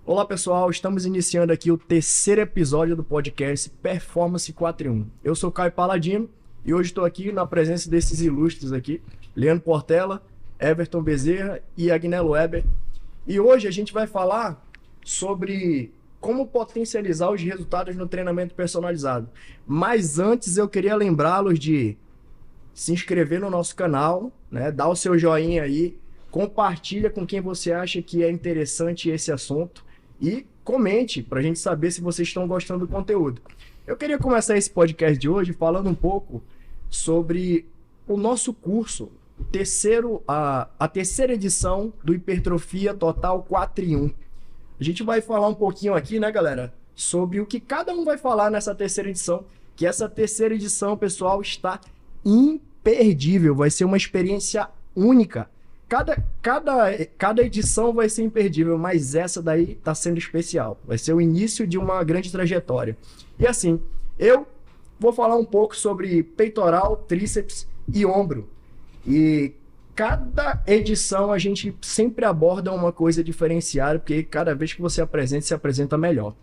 Olá pessoal, estamos iniciando aqui o terceiro episódio do podcast Performance 4 em 1. Eu sou Caio Paladino e hoje estou aqui na presença desses ilustres aqui, Leandro Portela, Everton Bezerra e Agnello Weber. E hoje a gente vai falar sobre como potencializar os resultados no treinamento personalizado. Mas antes eu queria lembrá-los de se inscrever no nosso canal, né? Dar o seu joinha aí, compartilha com quem você acha que é interessante esse assunto e comente para a gente saber se vocês estão gostando do conteúdo. Eu queria começar esse podcast de hoje falando um pouco sobre o nosso curso, a terceira edição do Hipertrofia Total 4 em 1. A gente vai falar um pouquinho aqui, né, galera, sobre o que cada um vai falar nessa terceira edição, que essa terceira edição, pessoal, está imperdível, vai ser uma experiência única. Cada edição vai ser imperdível, mas essa daí tá sendo especial. Vai ser o início de uma grande trajetória. E assim, eu vou falar um pouco sobre peitoral, tríceps e ombro. E cada edição a gente sempre aborda uma coisa diferenciada, porque cada vez que você apresenta, se apresenta melhor.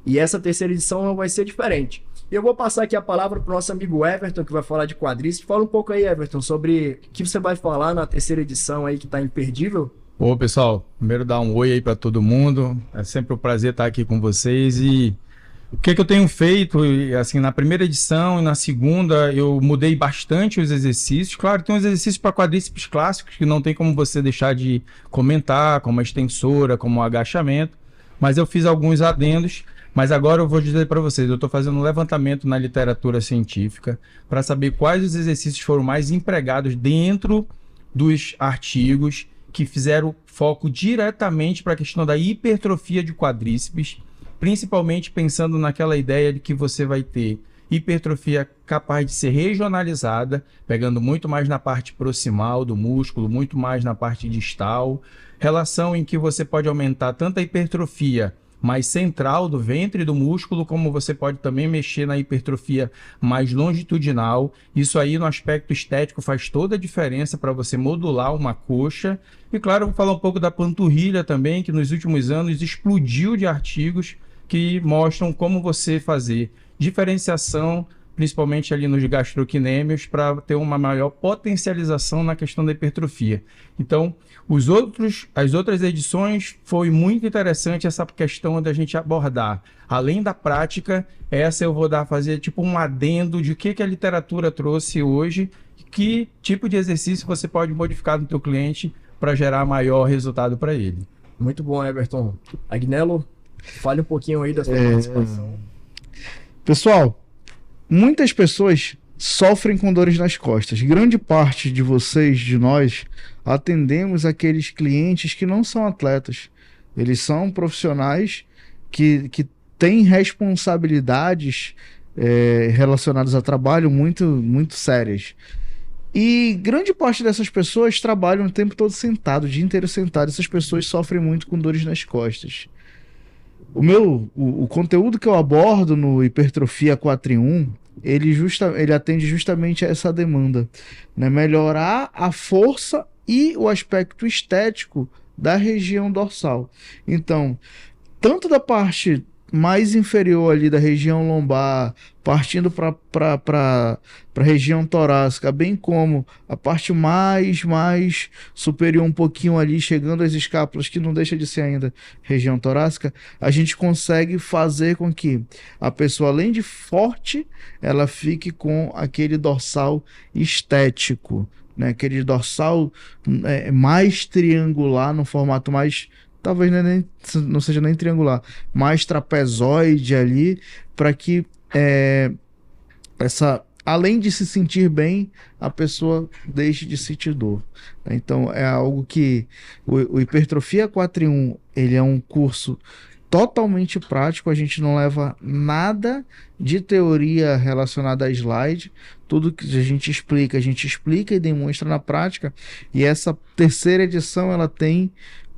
E essa terceira edição vai ser diferente. Eu vou passar aqui a palavra para o nosso amigo Everton, que vai falar de quadríceps. Fala um pouco aí, Everton, sobre o que você vai falar na terceira edição aí, que está imperdível. Ô, pessoal, primeiro dar um oi aí para todo mundo. É sempre um prazer estar aqui com vocês. E o que eu tenho feito, assim, na primeira edição e na segunda, eu mudei bastante os exercícios. Claro, tem uns exercícios para quadríceps clássicos que não tem como você deixar de comentar, como a extensora, como o agachamento. Mas eu fiz alguns adendos. Mas agora eu vou dizer para vocês, eu estou fazendo um levantamento na literatura científica para saber quais os exercícios foram mais empregados dentro dos artigos que fizeram foco diretamente para a questão da hipertrofia de quadríceps, principalmente pensando naquela ideia de que você vai ter hipertrofia capaz de ser regionalizada, pegando muito mais na parte proximal do músculo, muito mais na parte distal, relação em que você pode aumentar tanto a hipertrofia mais central do ventre e do músculo, como você pode também mexer na hipertrofia mais longitudinal. Isso aí no aspecto estético faz toda a diferença para você modular uma coxa. E claro, eu vou falar um pouco da panturrilha também, que nos últimos anos explodiu de artigos que mostram como você fazer diferenciação, principalmente ali nos gastrocnêmios, para ter uma maior potencialização na questão da hipertrofia. Então, as outras edições foi muito interessante essa questão da gente abordar. Além da prática, essa eu vou fazer tipo um adendo de que a literatura trouxe hoje, que tipo de exercício você pode modificar no teu cliente para gerar maior resultado para ele. Muito bom, Everton. Agnello, fale um pouquinho aí da sua participação. Pessoal, muitas pessoas sofrem com dores nas costas. Grande parte de vocês, de nós, atendemos aqueles clientes que não são atletas. Eles são profissionais que têm responsabilidades relacionadas a trabalho muito sérias. E grande parte dessas pessoas trabalham o tempo todo sentado, o dia inteiro sentado. Essas pessoas sofrem muito com dores nas costas. O conteúdo que eu abordo no Hipertrofia 4 em 1, ele atende justamente a essa demanda, né? Melhorar a força e o aspecto estético da região dorsal. Então, tanto da parte mais inferior ali da região lombar, partindo para a região torácica, bem como a parte mais superior um pouquinho ali, chegando às escápulas, que não deixa de ser ainda região torácica, a gente consegue fazer com que a pessoa, além de forte, ela fique com aquele dorsal estético, né? Aquele dorsal mais triangular, no formato mais... talvez não seja nem triangular, mais trapezoide ali, para que além de se sentir bem, a pessoa deixe de sentir dor. Então é algo que o Hipertrofia 4 em 1, ele é um curso totalmente prático, a gente não leva nada de teoria relacionada a slide, tudo que a gente explica e demonstra na prática, e essa terceira edição ela tem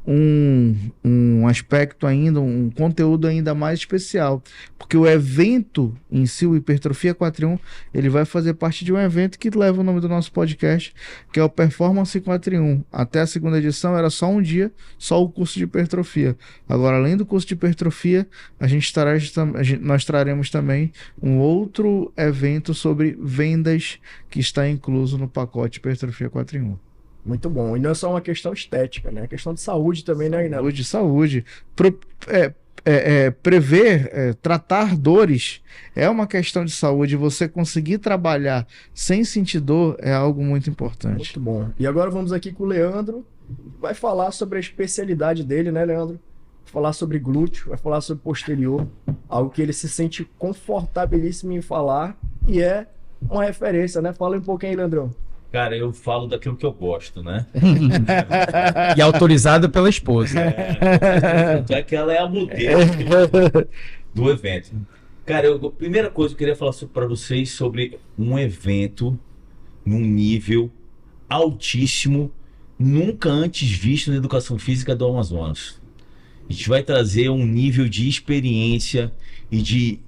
um aspecto ainda, um conteúdo ainda mais especial, porque o evento em si, o Hipertrofia 4 em 1, ele vai fazer parte de um evento que leva o nome do nosso podcast, que é o Performance 4 em 1. Até a segunda edição era só um dia, só o curso de hipertrofia. Agora, além do curso de hipertrofia, nós traremos também um outro evento sobre vendas que está incluso no pacote Hipertrofia 4 em 1. Muito bom. E não é só uma questão estética, né? É questão de saúde também, né, Aguinaldo? Saúde. Tratar dores é uma questão de saúde. Você conseguir trabalhar sem sentir dor é algo muito importante. Muito bom. E agora vamos aqui com o Leandro. Vai falar sobre a especialidade dele, né, Leandro? Vai falar sobre glúteo, vai falar sobre posterior. Algo que ele se sente confortabilíssimo em falar e é uma referência, né? Fala um pouquinho aí, Leandrão. Cara, eu falo daquilo que eu gosto, né? E autorizado pela esposa. É que ela é a modelo do evento. Cara, a primeira coisa que eu queria falar para vocês sobre um evento num nível altíssimo, nunca antes visto na educação física do Amazonas. A gente vai trazer um nível de experiência e de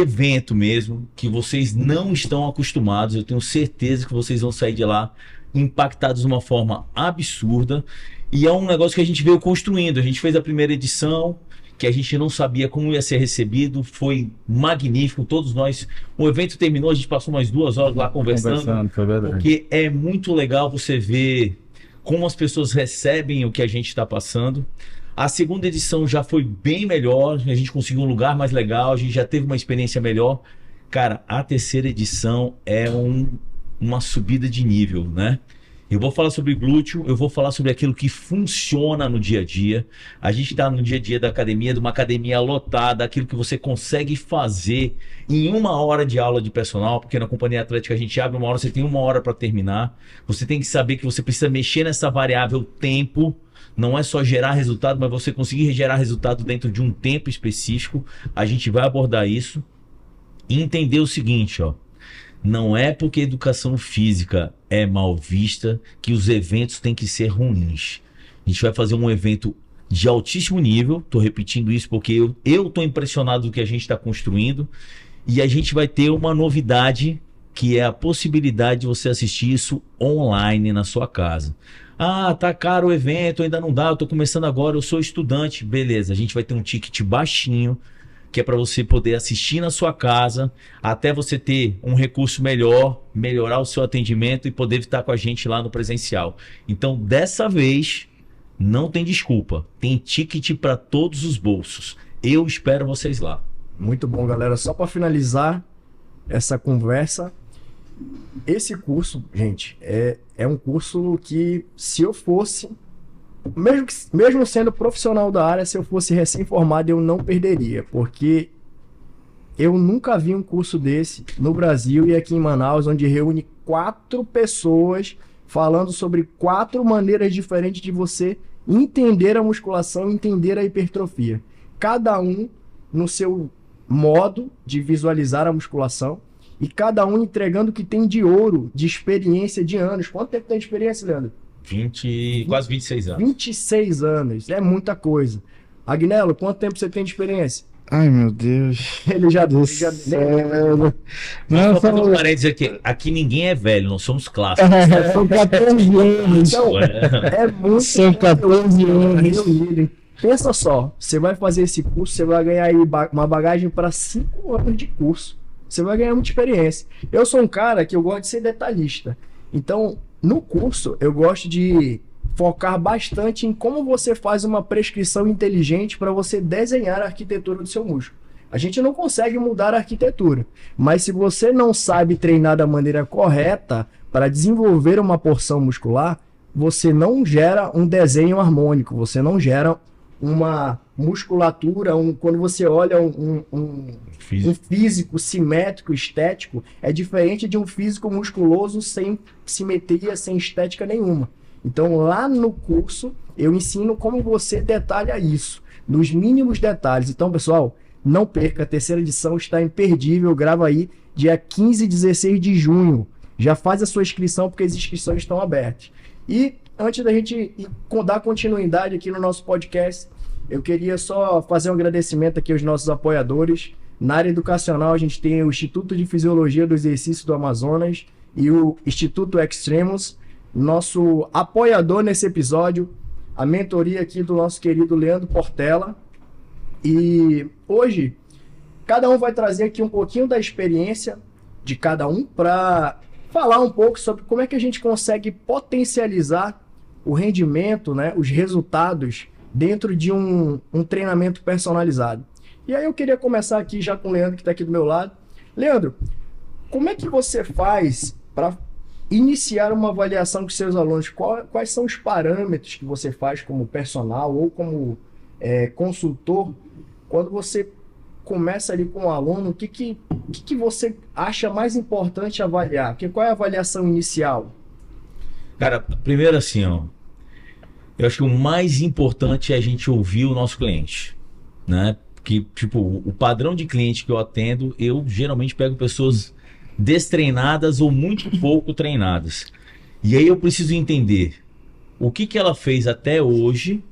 evento mesmo, que vocês não estão acostumados. Eu tenho certeza que vocês vão sair de lá impactados de uma forma absurda. E é um negócio que a gente veio construindo. A gente fez a primeira edição, que a gente não sabia como ia ser recebido. Foi magnífico, todos nós. O evento terminou, a gente passou umas 2 horas lá conversando, foi verdade. porque é muito legal você ver como as pessoas recebem o que a gente está passando. A segunda edição já foi bem melhor, a gente conseguiu um lugar mais legal, a gente já teve uma experiência melhor. Cara, a terceira edição é uma subida de nível, né? Eu vou falar sobre glúteo, eu vou falar sobre aquilo que funciona no dia a dia. A gente está no dia a dia da academia, de uma academia lotada, aquilo que você consegue fazer em 1 hora de aula de personal, porque na companhia atlética a gente abre 1 hora, você tem 1 hora para terminar. Você tem que saber que você precisa mexer nessa variável tempo. Não é só gerar resultado, mas você conseguir gerar resultado dentro de um tempo específico. A gente vai abordar isso e entender o seguinte, ó. Não é porque educação física é mal vista que os eventos têm que ser ruins. A gente vai fazer um evento de altíssimo nível. Estou repetindo isso porque eu estou impressionado do que a gente está construindo. E a gente vai ter uma novidade, que é a possibilidade de você assistir isso online na sua casa. Ah, tá caro o evento, ainda não dá, eu tô começando agora, eu sou estudante. Beleza, a gente vai ter um ticket baixinho, que é para você poder assistir na sua casa, até você ter um recurso melhor, melhorar o seu atendimento e poder estar com a gente lá no presencial. Então, dessa vez, não tem desculpa. Tem ticket para todos os bolsos. Eu espero vocês lá. Muito bom, galera. Só para finalizar essa conversa, esse curso, gente, é um curso que, se eu fosse, mesmo sendo profissional da área, se eu fosse recém-formado, eu não perderia, porque eu nunca vi um curso desse no Brasil e aqui em Manaus, onde reúne 4 pessoas falando sobre 4 maneiras diferentes de você entender a musculação, entender a hipertrofia. Cada um no seu modo de visualizar a musculação, e cada um entregando o que tem de ouro, de experiência de anos. Quanto tempo tem de experiência, Leandro? Quase 26 anos. 26 anos, é muita coisa. Agnello, quanto tempo você tem de experiência? Ai, meu Deus. Ele já Não, só para um parênteses aqui ninguém é velho, nós somos clássicos. São 14 anos. Então, é muito. São 14 anos. Pensa só, você vai fazer esse curso, você vai ganhar aí uma bagagem para 5 anos de curso. Você vai ganhar muita experiência. Eu sou um cara que eu gosto de ser detalhista. Então, no curso, eu gosto de focar bastante em como você faz uma prescrição inteligente para você desenhar a arquitetura do seu músculo. A gente não consegue mudar a arquitetura, mas se você não sabe treinar da maneira correta para desenvolver uma porção muscular, você não gera um desenho harmônico, você não gera uma musculatura, quando você olha um físico simétrico, estético, é diferente de um físico musculoso sem simetria, sem estética nenhuma. Então, lá no curso, eu ensino como você detalha isso, nos mínimos detalhes. Então, pessoal, não perca, a terceira edição está imperdível, grava aí, dia 15 e 16 de junho. Já faz a sua inscrição, porque as inscrições estão abertas. E antes da gente dar continuidade aqui no nosso podcast, eu queria só fazer um agradecimento aqui aos nossos apoiadores. Na área educacional, a gente tem o Instituto de Fisiologia do Exercício do Amazonas e o Instituto Extremos. Nosso apoiador nesse episódio, a mentoria aqui do nosso querido Leandro Portela. E hoje, cada um vai trazer aqui um pouquinho da experiência de cada um para falar um pouco sobre como é que a gente consegue potencializar o rendimento, né, os resultados dentro de um treinamento personalizado. E aí eu queria começar aqui já com o Leandro, que está aqui do meu lado. Leandro, como é que você faz para iniciar uma avaliação com seus alunos? Quais são os parâmetros que você faz como personal ou como consultor quando você começa ali com um aluno? O que você acha mais importante avaliar? Qual é a avaliação inicial? Cara, primeiro assim, ó, eu acho que o mais importante é a gente ouvir o nosso cliente, né? Que, tipo, o padrão de cliente que eu atendo, eu geralmente pego pessoas destreinadas ou muito pouco treinadas. E aí eu preciso entender o que ela fez até hoje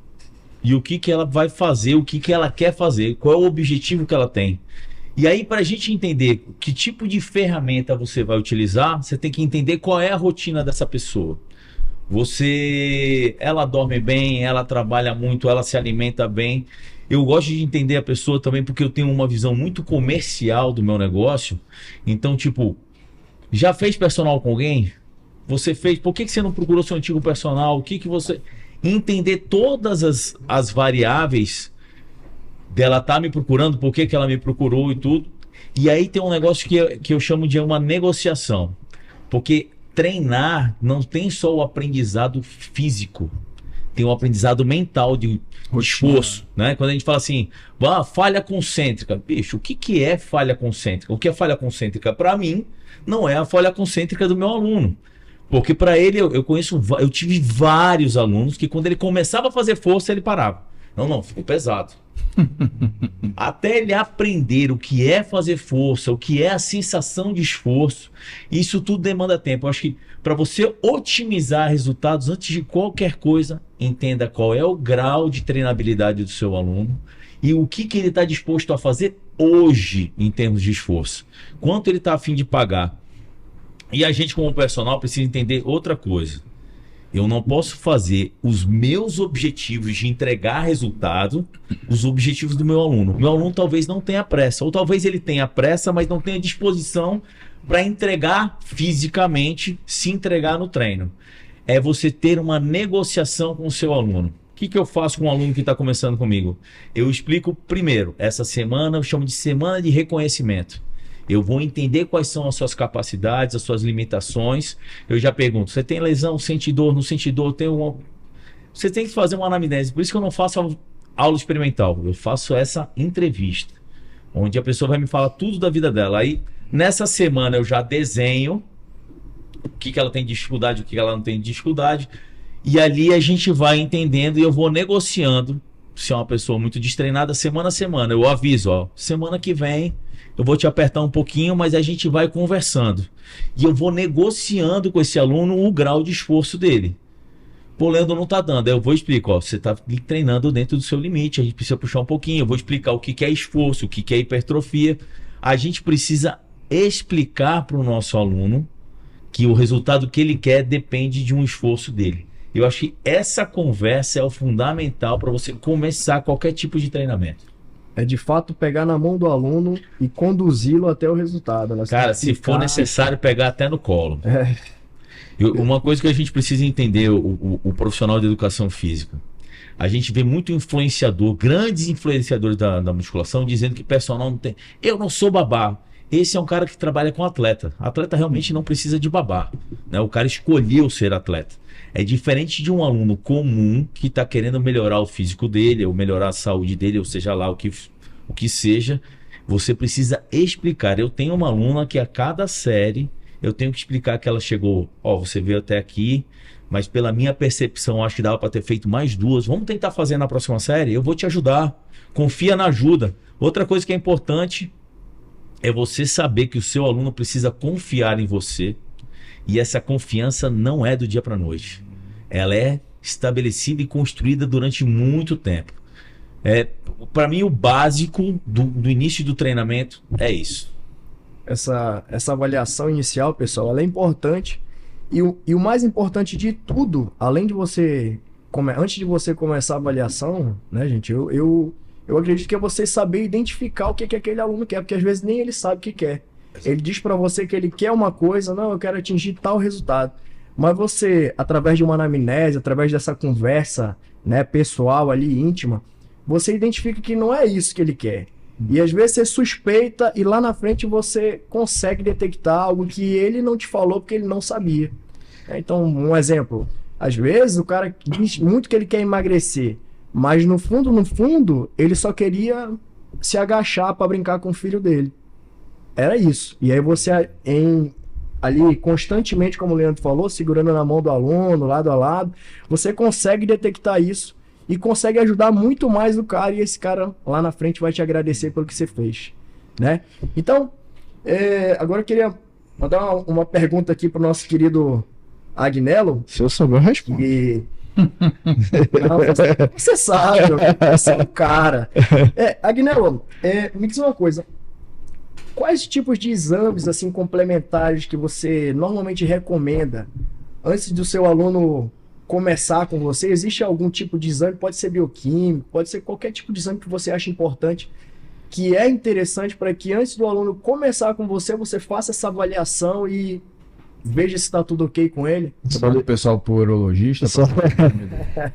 e o que ela vai fazer, o que ela quer fazer, qual é o objetivo que ela tem. E aí, para a gente entender que tipo de ferramenta você vai utilizar, você tem que entender qual é a rotina dessa pessoa. Ela dorme bem, ela trabalha muito, ela se alimenta bem. Eu gosto de entender a pessoa também porque eu tenho uma visão muito comercial do meu negócio. Então, tipo, já fez personal com alguém? Você fez? Por que você não procurou seu antigo personal? O que você... Entender todas as variáveis dela tá me procurando, por que ela me procurou e tudo. E aí tem um negócio que eu chamo de uma negociação. Porque treinar não tem só o aprendizado físico, tem o aprendizado mental de esforço, né? Quando a gente fala assim, falha concêntrica, bicho, o que é falha concêntrica? O que é falha concêntrica? Para mim, não é a falha concêntrica do meu aluno. Porque para ele, eu tive vários alunos que quando ele começava a fazer força, ele parava. Não, ficou pesado. Até ele aprender o que é fazer força, o que é a sensação de esforço, isso tudo demanda tempo. Eu acho que para você otimizar resultados, antes de qualquer coisa, entenda qual é o grau de treinabilidade do seu aluno e o que ele está disposto a fazer hoje em termos de esforço. Quanto ele está a fim de pagar. E a gente, como personal, precisa entender outra coisa. Eu não posso fazer os meus objetivos de entregar resultado, os objetivos do meu aluno. Meu aluno talvez não tenha pressa, ou talvez ele tenha pressa, mas não tenha disposição para entregar fisicamente, se entregar no treino. É você ter uma negociação com o seu aluno. O que eu faço com um aluno que está começando comigo? Eu explico primeiro, essa semana eu chamo de semana de reconhecimento. Eu vou entender quais são as suas capacidades, as suas limitações. Eu já pergunto, você tem lesão, sente dor, não sente dor? Você tem que fazer uma anamnese. Por isso que eu não faço aula experimental. Eu faço essa entrevista, onde a pessoa vai me falar tudo da vida dela. Aí, nessa semana, eu já desenho o que ela tem de dificuldade, o que ela não tem de dificuldade. E ali a gente vai entendendo e eu vou negociando. Se é uma pessoa muito destreinada, semana a semana. Eu aviso, semana que vem... eu vou te apertar um pouquinho, mas a gente vai conversando. E eu vou negociando com esse aluno o grau de esforço dele. Pô, Leandro, não tá dando. Aí eu vou explicar, você tá treinando dentro do seu limite, a gente precisa puxar um pouquinho. Eu vou explicar o que é esforço, o que é hipertrofia. A gente precisa explicar para o nosso aluno que o resultado que ele quer depende de um esforço dele. Eu acho que essa conversa é o fundamental para você começar qualquer tipo de treinamento. É de fato pegar na mão do aluno e conduzi-lo até o resultado. Né? Cara, se for necessário, pegar até no colo. Uma coisa que a gente precisa entender, o profissional de educação física. A gente vê muito influenciador, grandes influenciadores da musculação, dizendo que personal não tem. Eu não sou babá. Esse é um cara que trabalha com atleta. Atleta realmente não precisa de babá, né? O cara escolheu ser atleta. É diferente de um aluno comum que está querendo melhorar o físico dele, ou melhorar a saúde dele, ou seja lá o que seja. Você precisa explicar. Eu tenho uma aluna que a cada série eu tenho que explicar que ela chegou. Você veio até aqui, mas pela minha percepção acho que dava para ter feito mais 2. Vamos tentar fazer na próxima série? Eu vou te ajudar. Confia na ajuda. Outra coisa que é importante é você saber que o seu aluno precisa confiar em você. E essa confiança não é do dia para a noite. ela é estabelecida e construída durante muito tempo. Para mim, o básico do início do treinamento é isso. Essa avaliação inicial, pessoal, ela é importante. E o mais importante de tudo, além de você... Antes de você começar a avaliação, né, gente? Eu acredito que é você saber identificar o que aquele aluno quer, porque às vezes nem ele sabe o que quer. Ele diz para você que ele quer uma coisa, não, eu quero atingir tal resultado. Mas você, através de uma anamnese, através dessa conversa, né, pessoal ali, íntima, você identifica que não é isso que ele quer. E às vezes você suspeita e lá na frente você consegue detectar algo que ele não te falou porque ele não sabia. Então, um exemplo. Às vezes o cara diz muito que ele quer emagrecer, mas no fundo, ele só queria se agachar para brincar com o filho dele. Era isso. E aí você, ali constantemente, como o Leandro falou, segurando na mão do aluno, lado a lado, você consegue detectar isso e consegue ajudar muito mais o cara, e esse cara lá na frente vai te agradecer pelo que você fez, né? Então, agora eu queria mandar uma pergunta aqui para o nosso querido Agnello. Se eu souber, eu respondo. Não, você sabe, você é um cara. Agnello, me diz uma coisa. Quais tipos de exames assim complementares que você normalmente recomenda antes do seu aluno começar com você? Existe algum tipo de exame? Pode ser bioquímico, pode ser qualquer tipo de exame que você acha importante, que é interessante para que antes do aluno começar com você, você faça essa avaliação e veja se está tudo ok com ele. Só do pessoal pro urologista.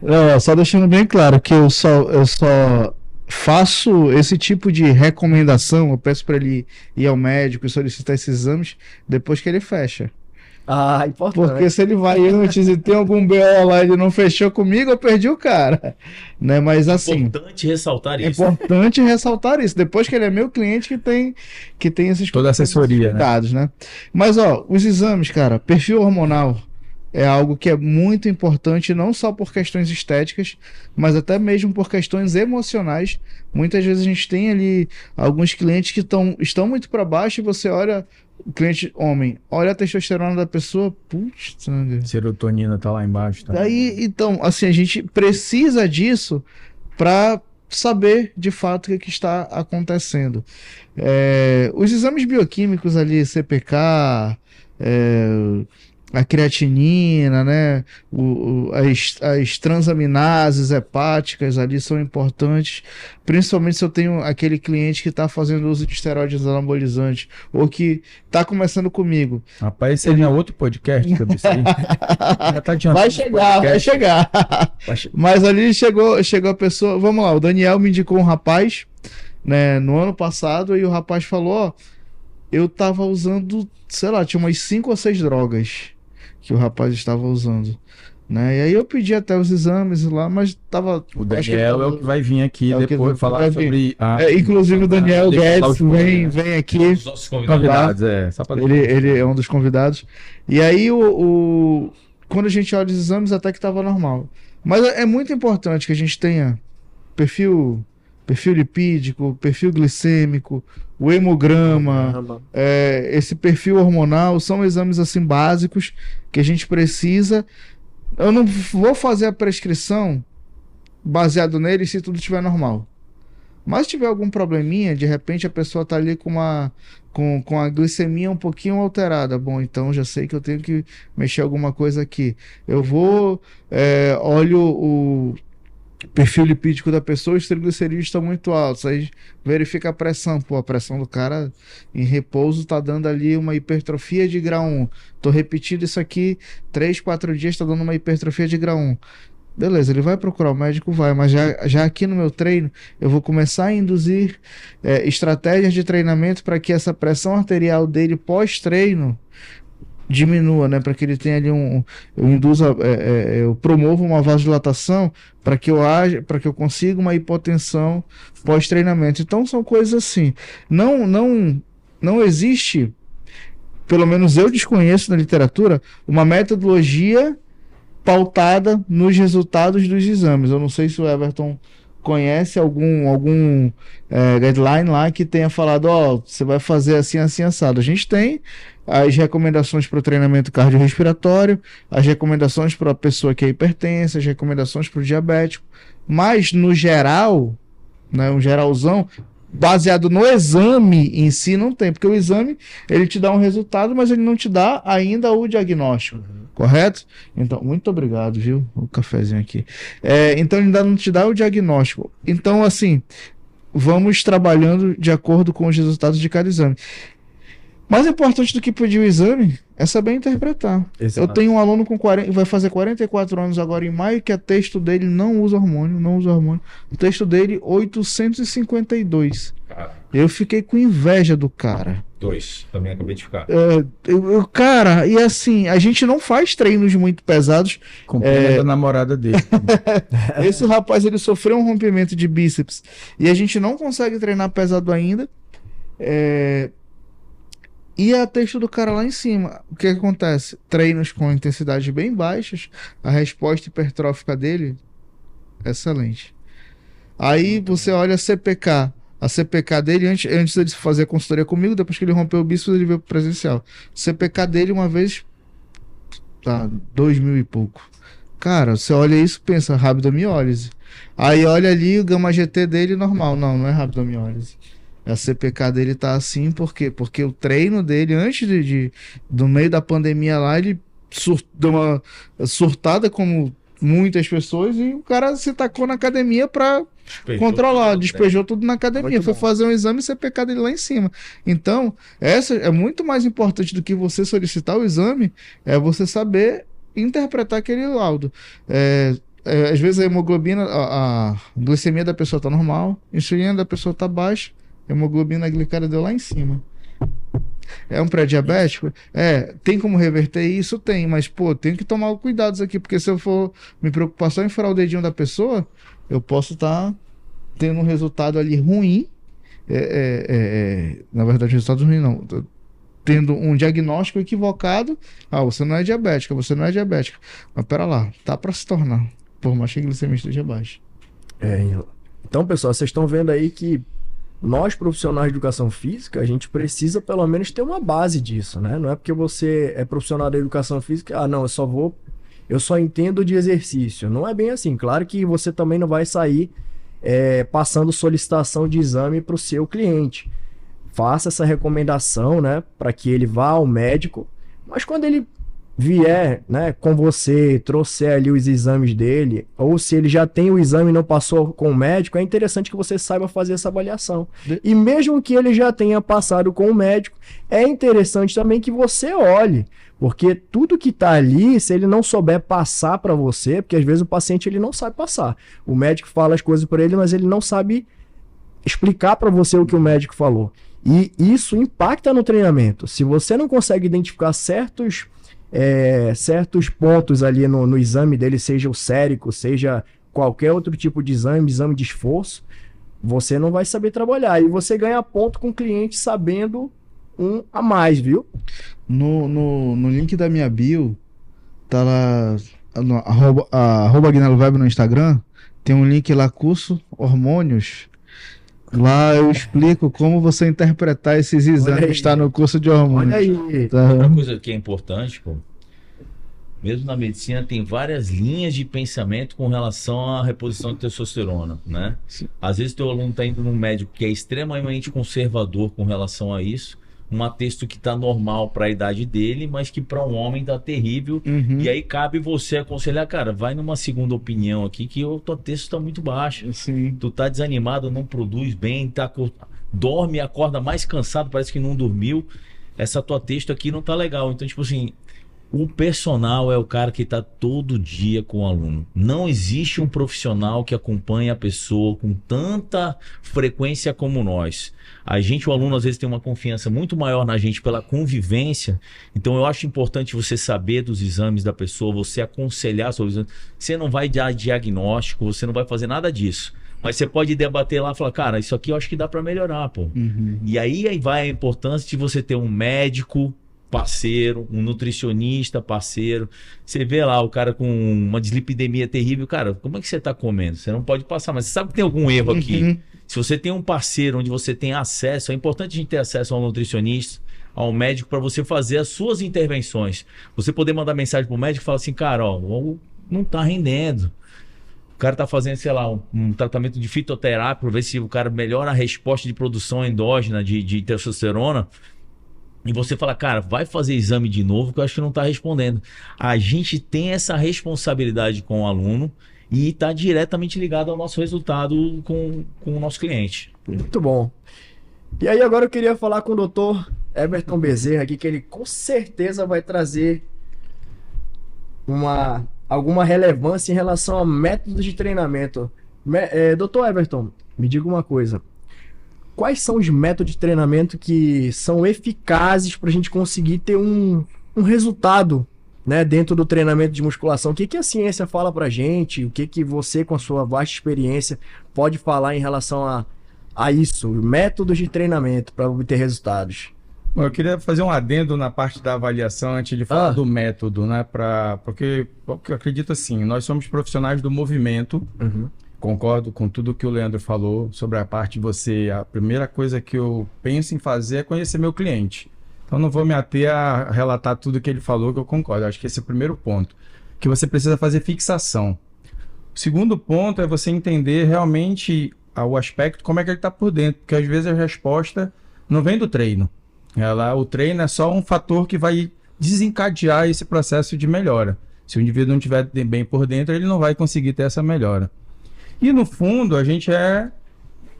Não, só deixando bem claro que eu só faço esse tipo de recomendação, eu peço para ele ir ao médico e solicitar esses exames depois que ele fecha. Ah, importante. Porque se ele vai antes e tem algum BO lá e ele não fechou comigo, eu perdi o cara. Né? Mas assim... Importante ressaltar isso. Importante ressaltar isso. Depois que ele é meu cliente que tem esses... Toda assessoria, cuidados, né? Mas, ó, os exames, cara, perfil hormonal é algo que é muito importante, não só por questões estéticas, mas até mesmo por questões emocionais. Muitas vezes a gente tem ali alguns clientes que estão muito para baixo e você olha... O cliente homem, olha a testosterona da pessoa, putz, sangue. Serotonina tá lá embaixo. Tá? Daí, então, assim, a gente precisa disso para saber de fato o que está acontecendo. Os exames bioquímicos ali, CPK, a creatinina, né? As transaminases hepáticas ali são importantes, principalmente se eu tenho aquele cliente que está fazendo uso de esteroides anabolizantes ou que está começando comigo. Rapaz, esse aí é outro podcast sobre isso aí. Já tá adiantando. Vai chegar. Mas ali chegou a pessoa, vamos lá, o Daniel me indicou um rapaz, né, no ano passado, e o rapaz falou, ó, eu tava usando, sei lá, tinha umas 5 ou 6 drogas que o rapaz estava usando, né? E aí eu pedi até os exames lá, mas tava... O Daniel é o que vai vir aqui depois falar sobre... inclusive o Daniel Guedes vem aqui. Os nossos convidados. Ele é um dos convidados. E aí quando a gente olha os exames, até que tava normal. Mas é muito importante que a gente tenha perfil lipídico, perfil glicêmico, o hemograma, esse perfil hormonal, são exames assim básicos que a gente precisa. Eu não vou fazer a prescrição baseado nele se tudo estiver normal. Mas se tiver algum probleminha, de repente a pessoa está ali com a glicemia um pouquinho alterada. Bom, então já sei que eu tenho que mexer alguma coisa aqui. Eu vou, olho o perfil lipídico da pessoa, os triglicerídeos estão muito altos, aí verifica a pressão, a pressão do cara em repouso tá dando ali uma hipertrofia de grau 1, tô repetindo isso aqui 3, 4 dias, tá dando uma hipertrofia de grau 1, beleza, ele vai procurar o médico, mas já aqui no meu treino, eu vou começar a induzir estratégias de treinamento para que essa pressão arterial dele pós-treino diminua, né, para que ele tenha ali eu promovo uma vasodilatação para que eu consiga uma hipotensão pós-treinamento. Então são coisas assim. Não existe, pelo menos eu desconheço na literatura, uma metodologia pautada nos resultados dos exames. Eu não sei se o Everton conhece algum guideline lá que tenha falado, ó, você vai fazer assim, assim, assado. A gente tem as recomendações para o treinamento cardiorrespiratório, as recomendações para a pessoa que é hipertensa, as recomendações para o diabético, mas no geral, né, um geralzão, baseado no exame em si, não tem, porque o exame ele te dá um resultado, mas ele não te dá ainda o diagnóstico, correto? Então, muito obrigado, viu? O cafezinho aqui. Então, ele ainda não te dá o diagnóstico. Então, assim, vamos trabalhando de acordo com os resultados de cada exame. Mais importante do que pedir o exame é saber interpretar. Exato. Eu tenho um aluno vai fazer 44 anos agora em maio, que o texto dele não usa hormônio. O texto dele, 852. Eu fiquei com inveja do cara. 2, também acabei de ficar. Cara, e assim, a gente não faz treinos muito pesados. Com pena da namorada dele. Esse rapaz, ele sofreu um rompimento de bíceps e a gente não consegue treinar pesado ainda. E a texto do cara lá em cima. O que acontece? Treinos com intensidade bem baixas, a resposta hipertrófica dele é excelente. Aí você olha a CPK. A CPK dele, antes de fazer consultoria comigo, depois que ele rompeu o bíceps, ele veio pro presencial. O CPK dele, uma vez, 2.000 e pouco. Cara, você olha isso, pensa, rabdomiólise. Aí olha ali o gama GT dele normal. Não é rabdomiólise. A CPK dele tá assim, por quê? Porque o treino dele, antes do meio da pandemia lá, ele deu uma surtada como muitas pessoas e o cara se tacou na academia pra controlar, despejou tudo na academia, foi fazer um exame e CPK dele lá em cima. Então, essa é muito mais importante do que você solicitar o exame, é você saber interpretar aquele laudo. Às vezes a hemoglobina, a glicemia da pessoa tá normal, a insulina da pessoa tá baixa, a hemoglobina glicada deu lá em cima. É um pré-diabético? Tem como reverter isso? Tem, mas pô, tenho que tomar cuidados aqui, porque se eu for me preocupar só em furar o dedinho da pessoa, eu posso estar tendo um resultado ali ruim. Na verdade, resultado ruim não. Tendo um diagnóstico equivocado. Você não é diabética, você não é diabética. Mas pera lá, tá para se tornar, por mais que a glicemia esteja baixa. Então, pessoal, vocês estão vendo aí que nós, profissionais de educação física, a gente precisa pelo menos ter uma base disso, né? Não é porque você é profissional da educação física, não, eu só entendo de exercício. Não é bem assim. Claro que você também não vai sair passando solicitação de exame para o seu cliente. Faça essa recomendação, né, para que ele vá ao médico, mas quando ele vier, né, com você, trouxer ali os exames dele, ou se ele já tem o exame e não passou com o médico, é interessante que você saiba fazer essa avaliação. E mesmo que ele já tenha passado com o médico, é interessante também que você olhe, porque tudo que tá ali, se ele não souber passar para você, porque às vezes o paciente ele não sabe passar. O médico fala as coisas para ele, mas ele não sabe explicar para você o que o médico falou. E isso impacta no treinamento. Se você não consegue identificar certos pontos ali no exame dele, seja o sérico, seja qualquer outro tipo de exame de esforço, você não vai saber trabalhar. E você ganha ponto com o cliente sabendo um a mais, viu? No link da minha bio, tá lá, @Agnello Web no Instagram, tem um link lá, curso hormônios. Lá eu explico como você interpretar esses exames que está no curso de hormônios. Olha aí. Tá. Uma coisa que é importante, mesmo na medicina, tem várias linhas de pensamento com relação à reposição de testosterona, né? Sim. Às vezes teu aluno está indo num médico que é extremamente conservador com relação a isso, um texto que está normal para a idade dele, mas que para um homem está terrível. Uhum. E aí cabe você aconselhar, cara, vai numa segunda opinião aqui, que o teu texto está muito baixo. Sim. Tu tá desanimado, não produz bem, dorme, acorda mais cansado, parece que não dormiu. Essa tua texto aqui não tá legal. Então, tipo assim, o personal é o cara que tá todo dia com o aluno. Não existe um profissional que acompanha a pessoa com tanta frequência como nós. O aluno às vezes tem uma confiança muito maior na gente pela convivência. Então eu acho importante você saber dos exames da pessoa, você aconselhar sobre os exames. Você não vai dar diagnóstico, você não vai fazer nada disso. Mas você pode debater lá e falar, cara, isso aqui eu acho que dá para melhorar, pô. Uhum. E aí vai a importância de você ter um médico parceiro, um nutricionista parceiro. Você vê lá o cara com uma dislipidemia terrível, cara, como é que você está comendo? Você não pode passar, mas você sabe que tem algum erro aqui. Se você tem um parceiro onde você tem acesso, é importante a gente ter acesso a um nutricionista, a um médico, para você fazer as suas intervenções. Você poder mandar mensagem para o médico e falar assim, cara, ó, não está rendendo. O cara está fazendo, sei lá, um tratamento de fitoterapia para ver se o cara melhora a resposta de produção endógena de testosterona. E você fala, cara, vai fazer exame de novo que eu acho que não está respondendo. A gente tem essa responsabilidade com o aluno e está diretamente ligado ao nosso resultado com o nosso cliente. Muito bom. E aí agora eu queria falar com o doutor Everton Bezerra aqui, que ele com certeza vai trazer alguma relevância em relação a métodos de treinamento. Doutor Everton, me diga uma coisa. Quais são os métodos de treinamento que são eficazes para a gente conseguir ter um resultado, né, dentro do treinamento de musculação? O que a ciência fala para a gente? O que você, com a sua vasta experiência, pode falar em relação a isso? Métodos de treinamento para obter resultados. Bom, eu queria fazer um adendo na parte da avaliação antes de falar do método, né? Porque eu acredito assim, nós somos profissionais do movimento. Concordo com tudo que o Leandro falou sobre a parte de você. A primeira coisa que eu penso em fazer é conhecer meu cliente. Então não vou me ater a relatar tudo que ele falou, que eu concordo. Eu acho que esse é o primeiro ponto. Que você precisa fazer fixação. O segundo ponto é você entender realmente o aspecto, como é que ele está por dentro. Porque às vezes a resposta não vem do treino. O treino é só um fator que vai desencadear esse processo de melhora. Se o indivíduo não estiver bem por dentro, ele não vai conseguir ter essa melhora. E no fundo,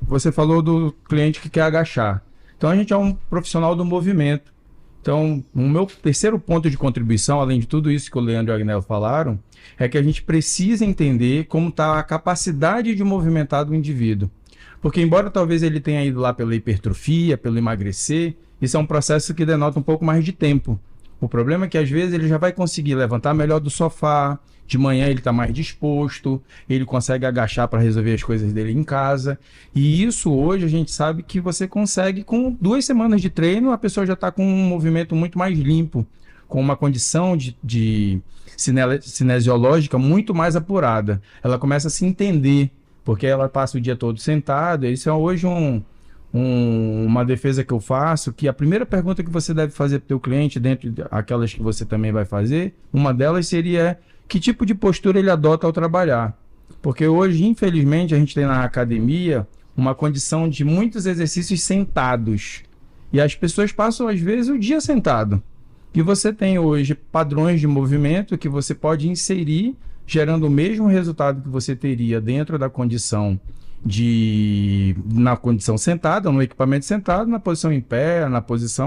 você falou do cliente que quer agachar. Então a gente é um profissional do movimento. Então o meu terceiro ponto de contribuição, além de tudo isso que o Leandro e o Agnello falaram, é que a gente precisa entender como está a capacidade de movimentar do indivíduo. Porque embora talvez ele tenha ido lá pela hipertrofia, pelo emagrecer, isso é um processo que denota um pouco mais de tempo. O problema é que às vezes ele já vai conseguir levantar melhor do sofá, de manhã ele está mais disposto, ele consegue agachar para resolver as coisas dele em casa. E isso hoje a gente sabe que você consegue com 2 semanas de treino, a pessoa já está com um movimento muito mais limpo, com uma condição de cinesiológica muito mais apurada. Ela começa a se entender, porque ela passa o dia todo sentada. Isso é hoje uma defesa que eu faço, que a primeira pergunta que você deve fazer para o teu cliente, dentro daquelas que você também vai fazer, uma delas seria que tipo de postura ele adota ao trabalhar. Porque hoje, infelizmente, a gente tem na academia uma condição de muitos exercícios sentados. E as pessoas passam, às vezes, o dia sentado. E você tem hoje padrões de movimento que você pode inserir, gerando o mesmo resultado que você teria dentro da condição na condição sentada, no equipamento sentado, na posição em pé,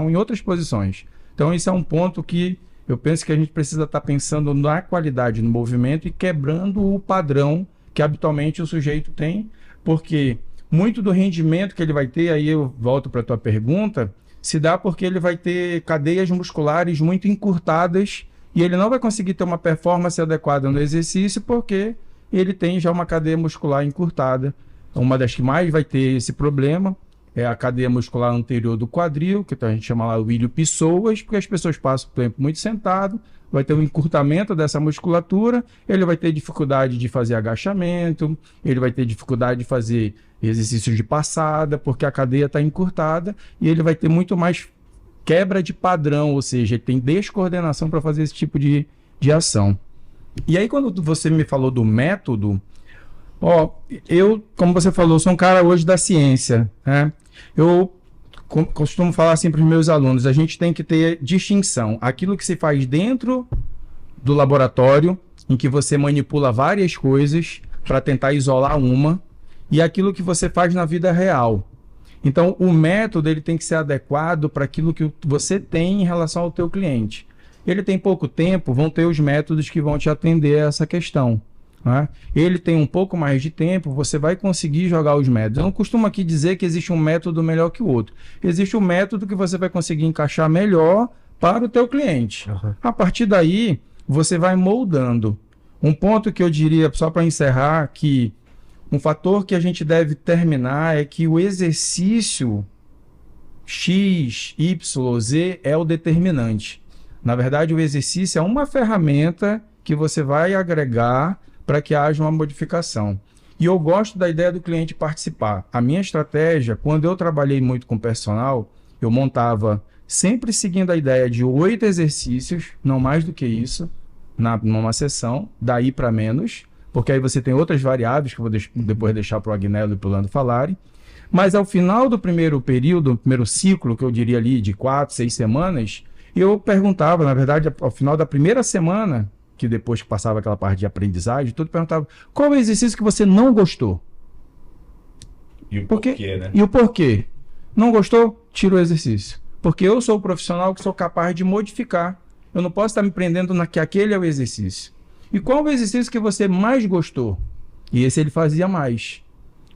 em outras posições. Então, isso é um ponto que eu penso que a gente precisa estar pensando na qualidade no movimento e quebrando o padrão que habitualmente o sujeito tem, porque muito do rendimento que ele vai ter, aí eu volto para a tua pergunta, se dá porque ele vai ter cadeias musculares muito encurtadas e ele não vai conseguir ter uma performance adequada no exercício porque ele tem já uma cadeia muscular encurtada. Uma das que mais vai ter esse problema é a cadeia muscular anterior do quadril, que a gente chama lá o ilho-pessoas, porque as pessoas passam o tempo muito sentado, vai ter um encurtamento dessa musculatura, ele vai ter dificuldade de fazer agachamento, ele vai ter dificuldade de fazer exercícios de passada, porque a cadeia está encurtada, e ele vai ter muito mais quebra de padrão, ou seja, ele tem descoordenação para fazer esse tipo de ação. E aí, quando você me falou do método, eu, como você falou, sou um cara hoje da ciência, né? Eu costumo falar assim para os meus alunos, a gente tem que ter distinção. Aquilo que se faz dentro do laboratório, em que você manipula várias coisas para tentar isolar uma, e aquilo que você faz na vida real. Então, o método ele tem que ser adequado para aquilo que você tem em relação ao teu cliente. Ele tem pouco tempo, vão ter os métodos que vão te atender a essa questão. Né? Ele tem um pouco mais de tempo, você vai conseguir jogar os métodos. Eu não costumo aqui dizer que existe um método melhor que o outro. Existe um método que você vai conseguir encaixar melhor para o teu cliente. A partir daí, você vai moldando. Um ponto que eu diria, só para encerrar, que um fator que a gente deve terminar é que o exercício X, Y, Z é o determinante. Na verdade, o exercício é uma ferramenta que você vai agregar para que haja uma modificação. E eu gosto da ideia do cliente participar. A minha estratégia, quando eu trabalhei muito com personal, eu montava sempre seguindo a ideia de 8 exercícios, não mais do que isso, numa sessão, daí para menos, porque aí você tem outras variáveis que eu vou depois deixar para o Agnello e para o Lando falarem. Mas ao final do primeiro período, primeiro ciclo, que eu diria ali de 4, 6 semanas, eu perguntava, na verdade, ao final da primeira semana, que depois que passava aquela parte de aprendizagem, tudo perguntava, qual é o exercício que você não gostou? E o porquê, né? E o porquê? Não gostou? Tira o exercício. Porque eu sou o profissional que sou capaz de modificar. Eu não posso estar me prendendo que aquele é o exercício. E qual o exercício que você mais gostou? E esse ele fazia mais.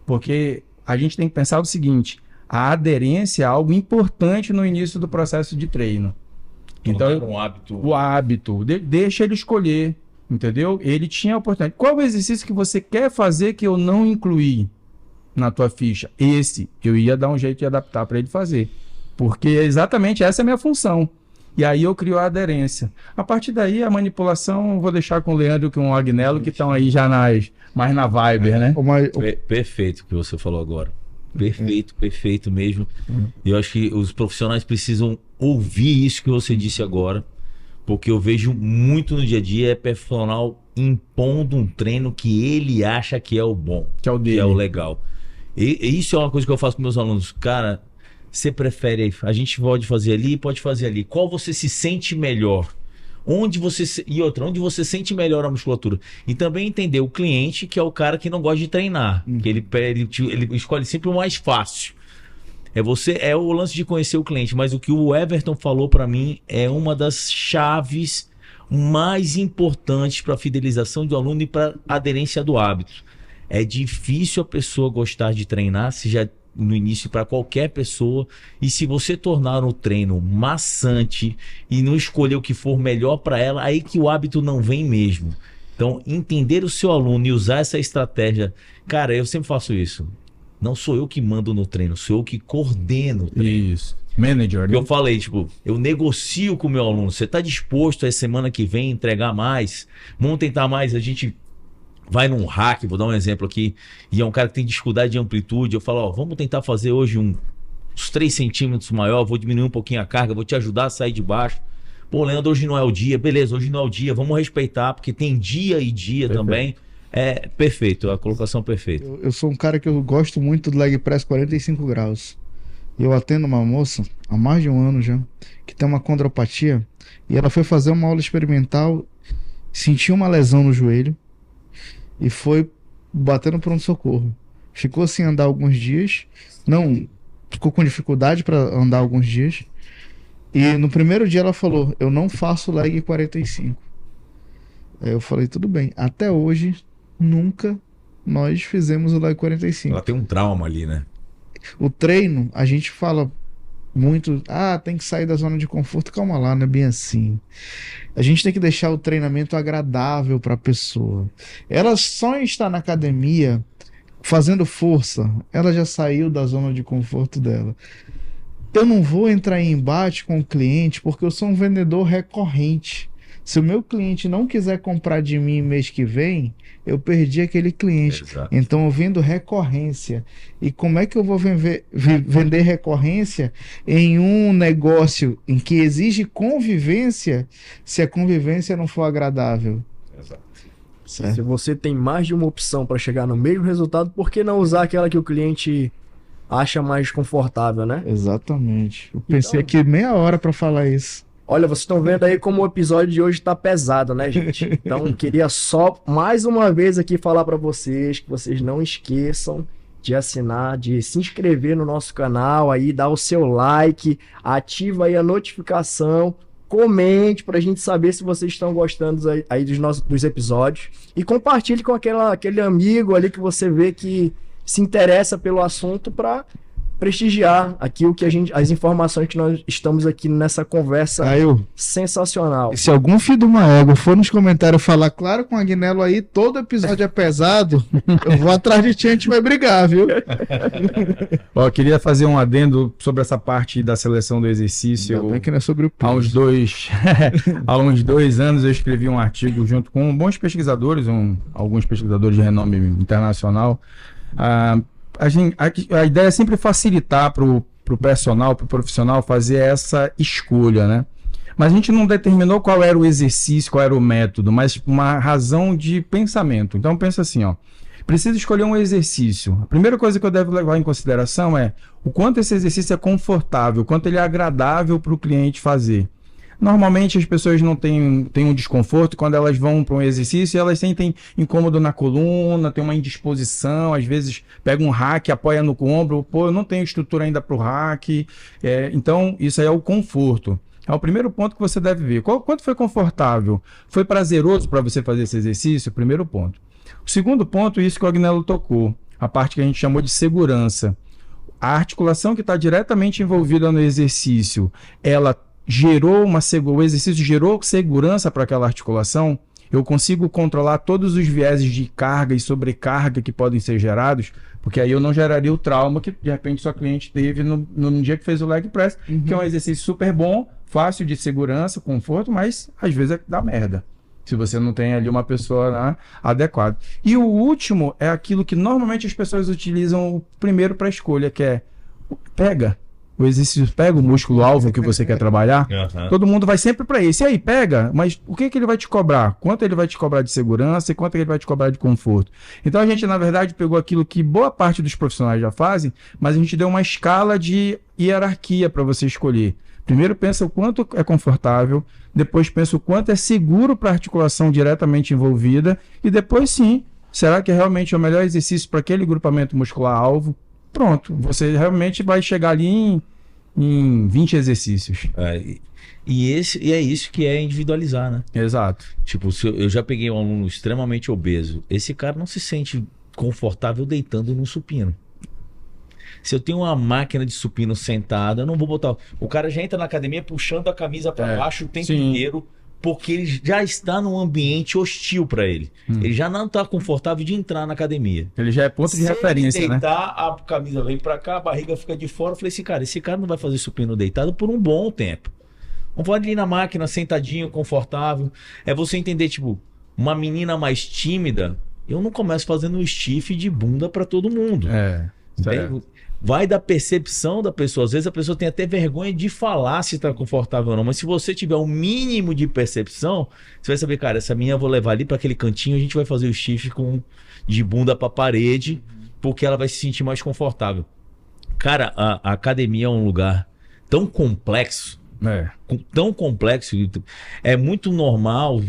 Porque a gente tem que pensar o seguinte, a aderência é algo importante no início do processo de treino. Então, um hábito. O hábito, deixa ele escolher, entendeu? Ele tinha a oportunidade. Qual o exercício que você quer fazer que eu não incluí na tua ficha? Esse, eu ia dar um jeito de adaptar para ele fazer. Porque exatamente essa é a minha função. E aí eu crio a aderência. A partir daí, a manipulação, eu vou deixar com o Leandro e com o Agnello, que estão aí já mais na Viber, né? Perfeito o que você falou agora. Perfeito mesmo. E eu acho que os profissionais precisam ouvir isso que você disse agora, porque eu vejo muito no dia a dia é profissional impondo um treino que ele acha que é o bom, que é o dele, que é o legal. E isso é uma coisa que eu faço com meus alunos. Cara, você prefere, a gente pode fazer ali, pode fazer ali. Qual você se sente melhor? Onde você sente melhor a musculatura. E também entender o cliente, que é o cara que não gosta de treinar. Que ele escolhe sempre o mais fácil. É o lance de conhecer o cliente. Mas o que o Everton falou para mim é uma das chaves mais importantes para a fidelização do aluno e para a aderência do hábito. É difícil a pessoa gostar de treinar, se já no início, para qualquer pessoa, e se você tornar o treino maçante e não escolher o que for melhor para ela, aí que o hábito não vem mesmo. Então, entender o seu aluno e usar essa estratégia, cara, eu sempre faço isso. Não sou eu que mando no treino, sou eu que coordeno o treino. Isso. Manager, né? Eu falei, eu negocio com o meu aluno. Você está disposto a semana que vem entregar mais? Vamos tentar mais, a gente vai num hack, vou dar um exemplo aqui, e é um cara que tem dificuldade de amplitude, eu falo, vamos tentar fazer hoje uns 3 centímetros maior, vou diminuir um pouquinho a carga, vou te ajudar a sair de baixo. Pô, Leandro, hoje não é o dia, beleza, hoje não é o dia, vamos respeitar, porque tem dia e dia também. É perfeito, a colocação perfeita. Eu sou um cara que eu gosto muito do leg press 45 graus. Eu atendo uma moça, há mais de 1 ano já, que tem uma condropatia, e ela foi fazer uma aula experimental, sentiu uma lesão no joelho, e foi batendo pronto-socorro. Ficou sem andar alguns dias. Ficou com dificuldade para andar alguns dias. E no primeiro dia ela falou, eu não faço leg 45. Aí eu falei, tudo bem. Até hoje, nunca nós fizemos o leg 45. Ela tem um trauma ali, né? O treino, a gente fala muito, tem que sair da zona de conforto. Calma lá, não é bem assim. A gente tem que deixar o treinamento agradável para a pessoa. Ela só está na academia fazendo força, ela já saiu da zona de conforto dela. Eu não vou entrar em embate com o cliente porque eu sou um vendedor recorrente. Se o meu cliente não quiser comprar de mim mês que vem, eu perdi aquele cliente. Exato. Então eu vendo recorrência. E como é que eu vou vender recorrência em um negócio em que exige convivência, se a convivência não for agradável? Exato. Certo? Se você tem mais de uma opção para chegar no mesmo resultado, por que não usar aquela que o cliente acha mais confortável, né? Exatamente. Eu pensei aqui meia hora para falar isso. Olha, vocês estão vendo aí como o episódio de hoje tá pesado, né, gente? Então, queria só mais uma vez aqui falar para vocês que vocês não esqueçam de assinar, de se inscrever no nosso canal aí, dar o seu like, ativa aí a notificação, comente pra gente saber se vocês estão gostando aí dos episódios e compartilhe com aquele amigo ali que você vê que se interessa pelo assunto para prestigiar aqui as informações que nós estamos aqui nessa conversa sensacional. E se algum filho de uma égua for nos comentários falar, claro, com o Agnello aí, todo episódio é pesado, eu vou atrás de ti, a gente vai brigar, viu? Ó, eu queria fazer um adendo sobre essa parte da seleção do exercício. Ainda bem que não é sobre o Há uns 2 anos eu escrevi um artigo junto com bons pesquisadores, alguns pesquisadores de renome internacional. A ideia é sempre facilitar para o personal, para o profissional fazer essa escolha, né? Mas a gente não determinou qual era o exercício, qual era o método, mas uma razão de pensamento. Então pensa assim, ó, precisa escolher um exercício. A primeira coisa que eu devo levar em consideração é o quanto esse exercício é confortável, o quanto ele é agradável para o cliente fazer. Normalmente as pessoas não têm um desconforto quando elas vão para um exercício e elas sentem incômodo na coluna, tem uma indisposição, às vezes pega um rack, apoia no ombro, pô, eu não tenho estrutura ainda para o rack. Então isso aí é o conforto. É o primeiro ponto que você deve ver. Quanto foi confortável? Foi prazeroso para você fazer esse exercício? Primeiro ponto. O segundo ponto, isso que o Agnello tocou, a parte que a gente chamou de segurança. A articulação que está diretamente envolvida no exercício, ela o exercício gerou segurança para aquela articulação. Eu consigo controlar todos os vieses de carga e sobrecarga que podem ser gerados, porque aí eu não geraria o trauma que de repente sua cliente teve no dia que fez o leg press, que é um exercício super bom, fácil de segurança, conforto, mas às vezes dá merda, se você não tem ali uma pessoa adequada. E o último é aquilo que normalmente as pessoas utilizam primeiro para a escolha, que é o exercício, pega o músculo-alvo que você quer trabalhar, todo mundo vai sempre para esse. E aí, pega, mas o que ele vai te cobrar? Quanto ele vai te cobrar de segurança e quanto ele vai te cobrar de conforto? Então a gente, na verdade, pegou aquilo que boa parte dos profissionais já fazem, mas a gente deu uma escala de hierarquia para você escolher. Primeiro pensa o quanto é confortável, depois pensa o quanto é seguro para a articulação diretamente envolvida e depois sim, será que é realmente o melhor exercício para aquele grupamento muscular-alvo? Pronto, você realmente vai chegar ali em 20 exercícios. E é isso que é individualizar, né? Exato. Tipo, eu já peguei um aluno extremamente obeso. Esse cara não se sente confortável deitando no supino. Se eu tenho uma máquina de supino sentada, eu não vou botar... O cara já entra na academia puxando a camisa para baixo o tempo inteiro, porque ele já está num ambiente hostil para ele. Ele já não está confortável de entrar na academia. Ele já é ponto de referência, ele deitar, a camisa vem para cá, a barriga fica de fora. Eu falei assim, esse cara não vai fazer supino deitado por um bom tempo. Vamos falar ali na máquina, sentadinho, confortável. É você entender, tipo, uma menina mais tímida, eu não começo fazendo um stiff de bunda para todo mundo. Vai da percepção da pessoa. Às vezes a pessoa tem até vergonha de falar se está confortável ou não. Mas se você tiver um mínimo de percepção, você vai saber, cara, essa minha eu vou levar ali para aquele cantinho, a gente vai fazer o stiff de bunda para parede, porque ela vai se sentir mais confortável. Cara, a academia é um lugar tão complexo, é muito normal.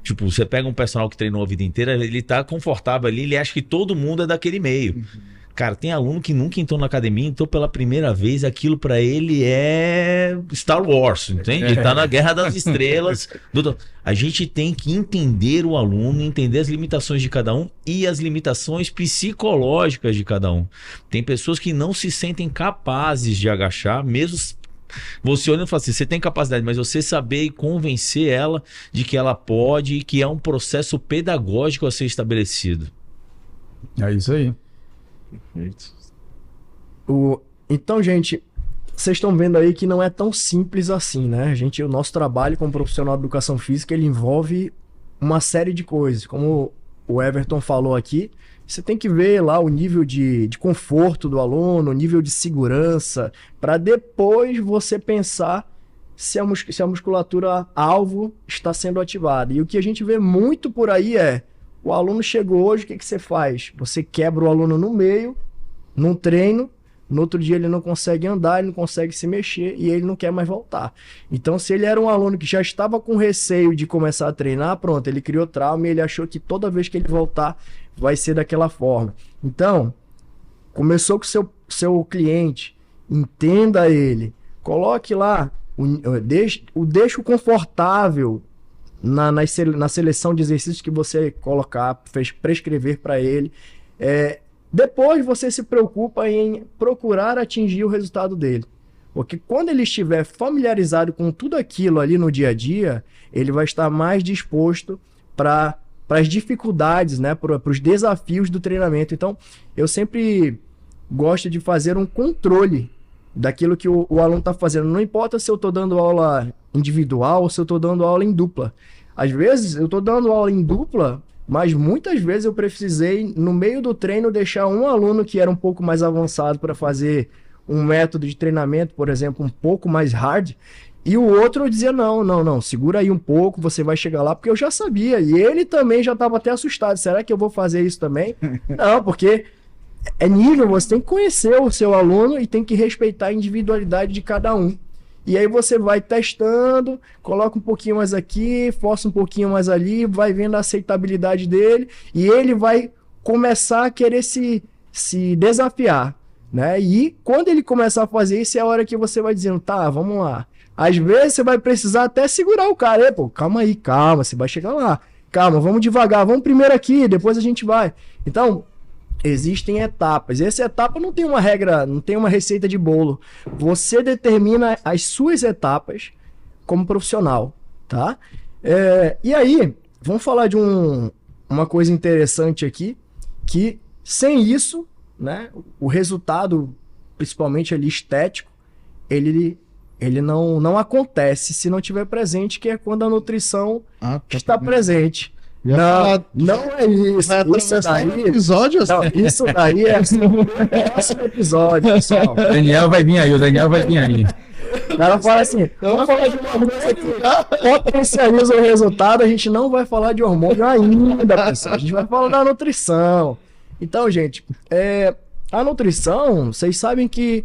Tipo, você pega um personal que treinou a vida inteira, ele tá confortável ali, ele acha que todo mundo é daquele meio. Cara, tem aluno que nunca entrou na academia, entrou pela primeira vez, aquilo pra ele é Star Wars, entende? Ele tá na Guerra das Estrelas. A gente tem que entender o aluno, entender as limitações de cada um e as limitações psicológicas de cada um. Tem pessoas que não se sentem capazes de agachar, mesmo você olhando e fala assim, você tem capacidade, mas você saber e convencer ela de que ela pode e que é um processo pedagógico a ser estabelecido. É isso aí. Então, gente, vocês estão vendo aí que não é tão simples assim, né? O nosso trabalho como profissional de educação física, ele envolve uma série de coisas. Como o Everton falou aqui, você tem que ver lá o nível de conforto do aluno, o nível de segurança, para depois você pensar se a musculatura alvo está sendo ativada. E o que a gente vê muito por aí é: o aluno chegou hoje, o que você faz? Você quebra o aluno no meio, num treino, no outro dia ele não consegue andar, ele não consegue se mexer e ele não quer mais voltar. Então, se ele era um aluno que já estava com receio de começar a treinar, pronto, ele criou trauma e ele achou que toda vez que ele voltar vai ser daquela forma. Então, começou com o seu cliente, entenda ele, coloque lá, deixe o confortável na seleção de exercícios que você colocar, prescrever para ele. Depois você se preocupa em procurar atingir o resultado dele. Porque quando ele estiver familiarizado com tudo aquilo ali no dia a dia, ele vai estar mais disposto para as dificuldades, né? Para os desafios do treinamento. Então, eu sempre gosto de fazer um controle daquilo que o aluno está fazendo. Não importa se eu estou dando aula individual ou se eu estou dando aula em dupla. Às vezes, eu estou dando aula em dupla, mas muitas vezes eu precisei, no meio do treino, deixar um aluno que era um pouco mais avançado para fazer um método de treinamento, por exemplo, um pouco mais hard, e o outro eu dizia, não, segura aí um pouco, você vai chegar lá, porque eu já sabia, e ele também já estava até assustado, será que eu vou fazer isso também? Não, porque é nível, você tem que conhecer o seu aluno e tem que respeitar a individualidade de cada um. E aí você vai testando, coloca um pouquinho mais aqui, força um pouquinho mais ali, vai vendo a aceitabilidade dele, e ele vai começar a querer se desafiar, né? E quando ele começar a fazer isso, é a hora que você vai dizendo, tá, vamos lá. Às vezes você vai precisar até segurar o cara, pô, calma aí, calma, você vai chegar lá. Calma, vamos devagar, vamos primeiro aqui, depois a gente vai. Então, existem etapas. Essa etapa não tem uma regra, não tem uma receita de bolo. Você determina as suas etapas como profissional, tá? E aí, vamos falar de uma coisa interessante aqui, que sem isso, né, o resultado, principalmente ali estético, ele não acontece se não tiver presente, que é quando a nutrição está presente. Não é isso. Isso daí, episódio, não, isso daí é o próximo episódio, pessoal. O Daniel vai vir aí. O cara fala assim, vamos falar de uma coisa que potencializa o resultado, a gente não vai falar de hormônio ainda, pessoal. A gente vai falar da nutrição. Então, gente, a nutrição, vocês sabem que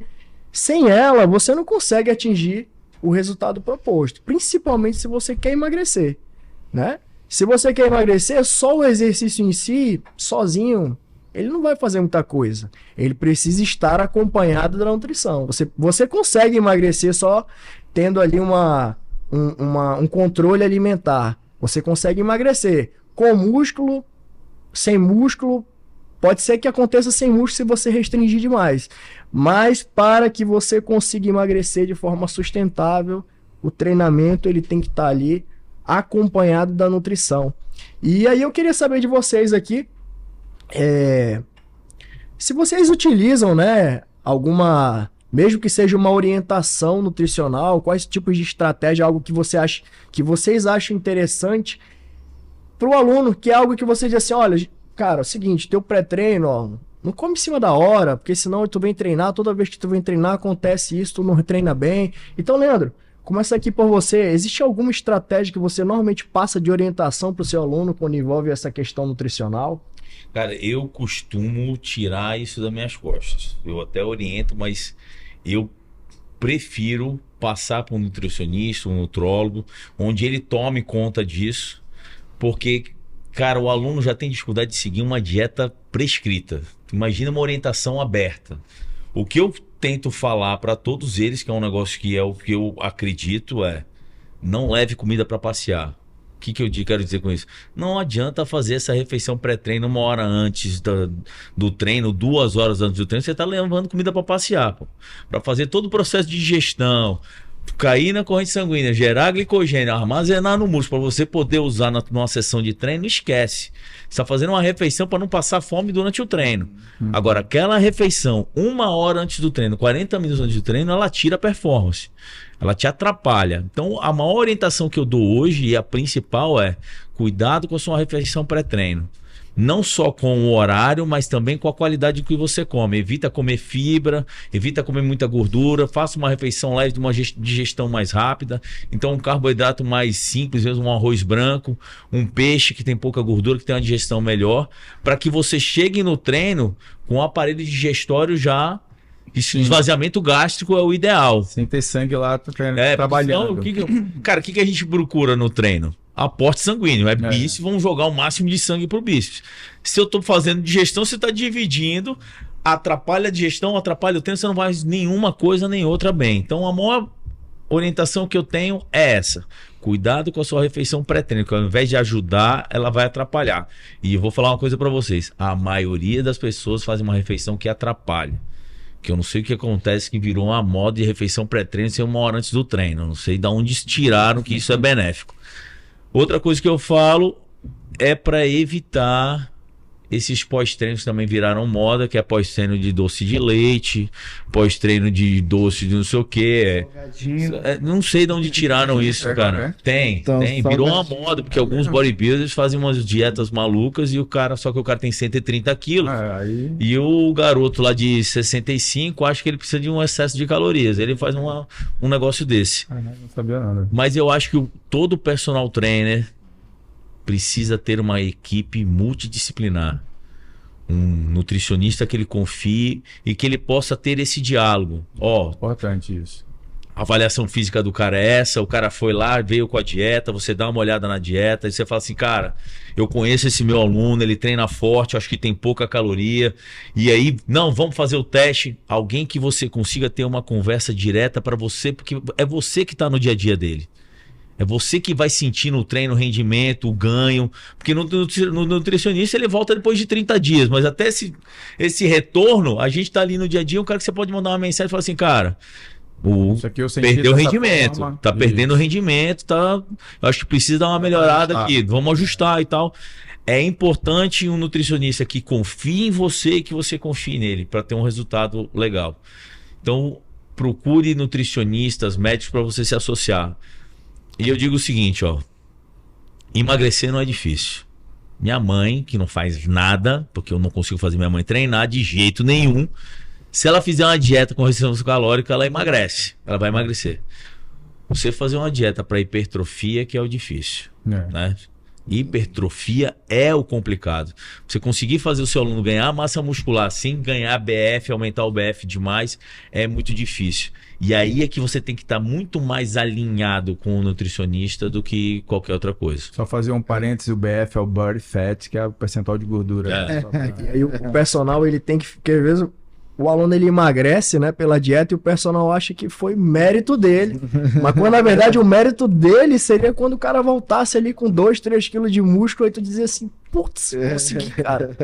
sem ela, você não consegue atingir o resultado proposto. Principalmente se você quer emagrecer, né? Se você quer emagrecer, só o exercício em si, sozinho, ele não vai fazer muita coisa. Ele precisa estar acompanhado da nutrição. Você consegue emagrecer só tendo ali um controle alimentar. Você consegue emagrecer com músculo, sem músculo. Pode ser que aconteça sem músculo se você restringir demais. Mas para que você consiga emagrecer de forma sustentável, o treinamento ele tem que estar ali acompanhado da nutrição. E aí eu queria saber de vocês aqui, se vocês utilizam, né, alguma, mesmo que seja uma orientação nutricional, quais tipos de estratégia, algo que vocês acham interessante para o aluno, que é algo que você diz assim, olha, cara, é o seguinte, teu pré-treino, ó, não come em cima da hora, porque senão tu vem treinar, toda vez que tu vem treinar acontece isso, tu não treina bem. Então, Leandro, começa aqui por você. Existe alguma estratégia que você normalmente passa de orientação para o seu aluno quando envolve essa questão nutricional? Cara, eu costumo tirar isso das minhas costas. Eu até oriento, mas eu prefiro passar para um nutricionista, um nutrólogo, onde ele tome conta disso, porque, cara, o aluno já tem dificuldade de seguir uma dieta prescrita. Imagina uma orientação aberta. O que eu tento falar para todos eles, que é um negócio que é o que eu acredito, não leve comida para passear. O que eu quero dizer com isso? Não adianta fazer essa refeição pré-treino 1 hora antes do treino, 2 horas antes do treino, você está levando comida para passear, para fazer todo o processo de digestão, cair na corrente sanguínea, gerar glicogênio, armazenar no músculo para você poder usar numa sessão de treino, esquece. Você está fazendo uma refeição para não passar fome durante o treino. Agora, aquela refeição 1 hora antes do treino, 40 minutos antes do treino, ela tira a performance. Ela te atrapalha. Então, a maior orientação que eu dou hoje, e a principal, é cuidado com a sua refeição pré-treino. Não só com o horário, mas também com a qualidade que você come. Evita comer fibra, evita comer muita gordura, faça uma refeição leve de uma digestão mais rápida. Então um carboidrato mais simples, mesmo um arroz branco, um peixe que tem pouca gordura, que tem uma digestão melhor, para que você chegue no treino com o aparelho digestório já... Esvaziamento gástrico é o ideal. Sem ter sangue lá trabalhando. Cara, o que a gente procura no treino? Aporte sanguíneo. Bíceps, vamos jogar o máximo de sangue pro bíceps. Se eu tô fazendo digestão, você tá dividindo, atrapalha a digestão, atrapalha o treino, você não faz nenhuma coisa nem outra bem. Então a maior orientação que eu tenho é essa. Cuidado com a sua refeição pré-treino, que ao invés de ajudar, ela vai atrapalhar. E eu vou falar uma coisa para vocês. A maioria das pessoas fazem uma refeição que atrapalha. Que eu não sei o que acontece, que virou uma moda de refeição pré-treino ser 1 hora antes do treino. Eu não sei de onde tiraram que isso é benéfico. Outra coisa que eu falo é para evitar esses pós-treinos que também viraram moda, que é pós-treino de doce de leite, pós-treino de doce de não sei o quê. Não sei de onde tiraram isso, cara. Tem. Virou uma moda, porque alguns bodybuilders fazem umas dietas malucas e só que o cara tem 130 quilos. E o garoto lá de 65, acho que ele precisa de um excesso de calorias. Ele faz um negócio desse. Não sabia nada. Mas eu acho que todo personal trainer precisa ter uma equipe multidisciplinar, um nutricionista que ele confie e que ele possa ter esse diálogo. Importante isso. A avaliação física do cara é essa, o cara foi lá, veio com a dieta, você dá uma olhada na dieta e você fala assim, cara, eu conheço esse meu aluno, ele treina forte, acho que tem pouca caloria, e aí, vamos fazer o teste. Alguém que você consiga ter uma conversa direta para você, porque é você que está no dia a dia dele. É você que vai sentir no treino o rendimento, o ganho. Porque no nutricionista ele volta depois de 30 dias. Mas até esse retorno, a gente tá ali no dia a dia, um cara que você pode mandar uma mensagem e falar assim, cara, perdeu o rendimento. Forma. Tá perdendo o rendimento, tá. Acho que precisa dar uma melhorada aqui. Vamos ajustar e tal. É importante um nutricionista que confie em você e que você confie nele para ter um resultado legal. Então, procure nutricionistas, médicos para você se associar. E eu digo o seguinte, emagrecer não é difícil. Minha mãe, que não faz nada, porque eu não consigo fazer minha mãe treinar de jeito nenhum, se ela fizer uma dieta com restrição calórica, ela emagrece. Ela vai emagrecer. Você fazer uma dieta para hipertrofia que é o difícil, né? Hipertrofia é o complicado. Você conseguir fazer o seu aluno ganhar massa muscular sem ganhar BF, aumentar o BF demais, é muito difícil. E aí é que você tem que estar muito mais alinhado com o nutricionista do que qualquer outra coisa. Só fazer um parênteses, o BF é o Body Fat, que é o percentual de gordura. E aí o personal, ele tem que... Porque às vezes o aluno ele emagrece, né, pela dieta e o personal acha que foi mérito dele. Mas quando na verdade o mérito dele seria quando o cara voltasse ali com 2, 3 quilos de músculo e tu dizia assim, putz, consegui, cara.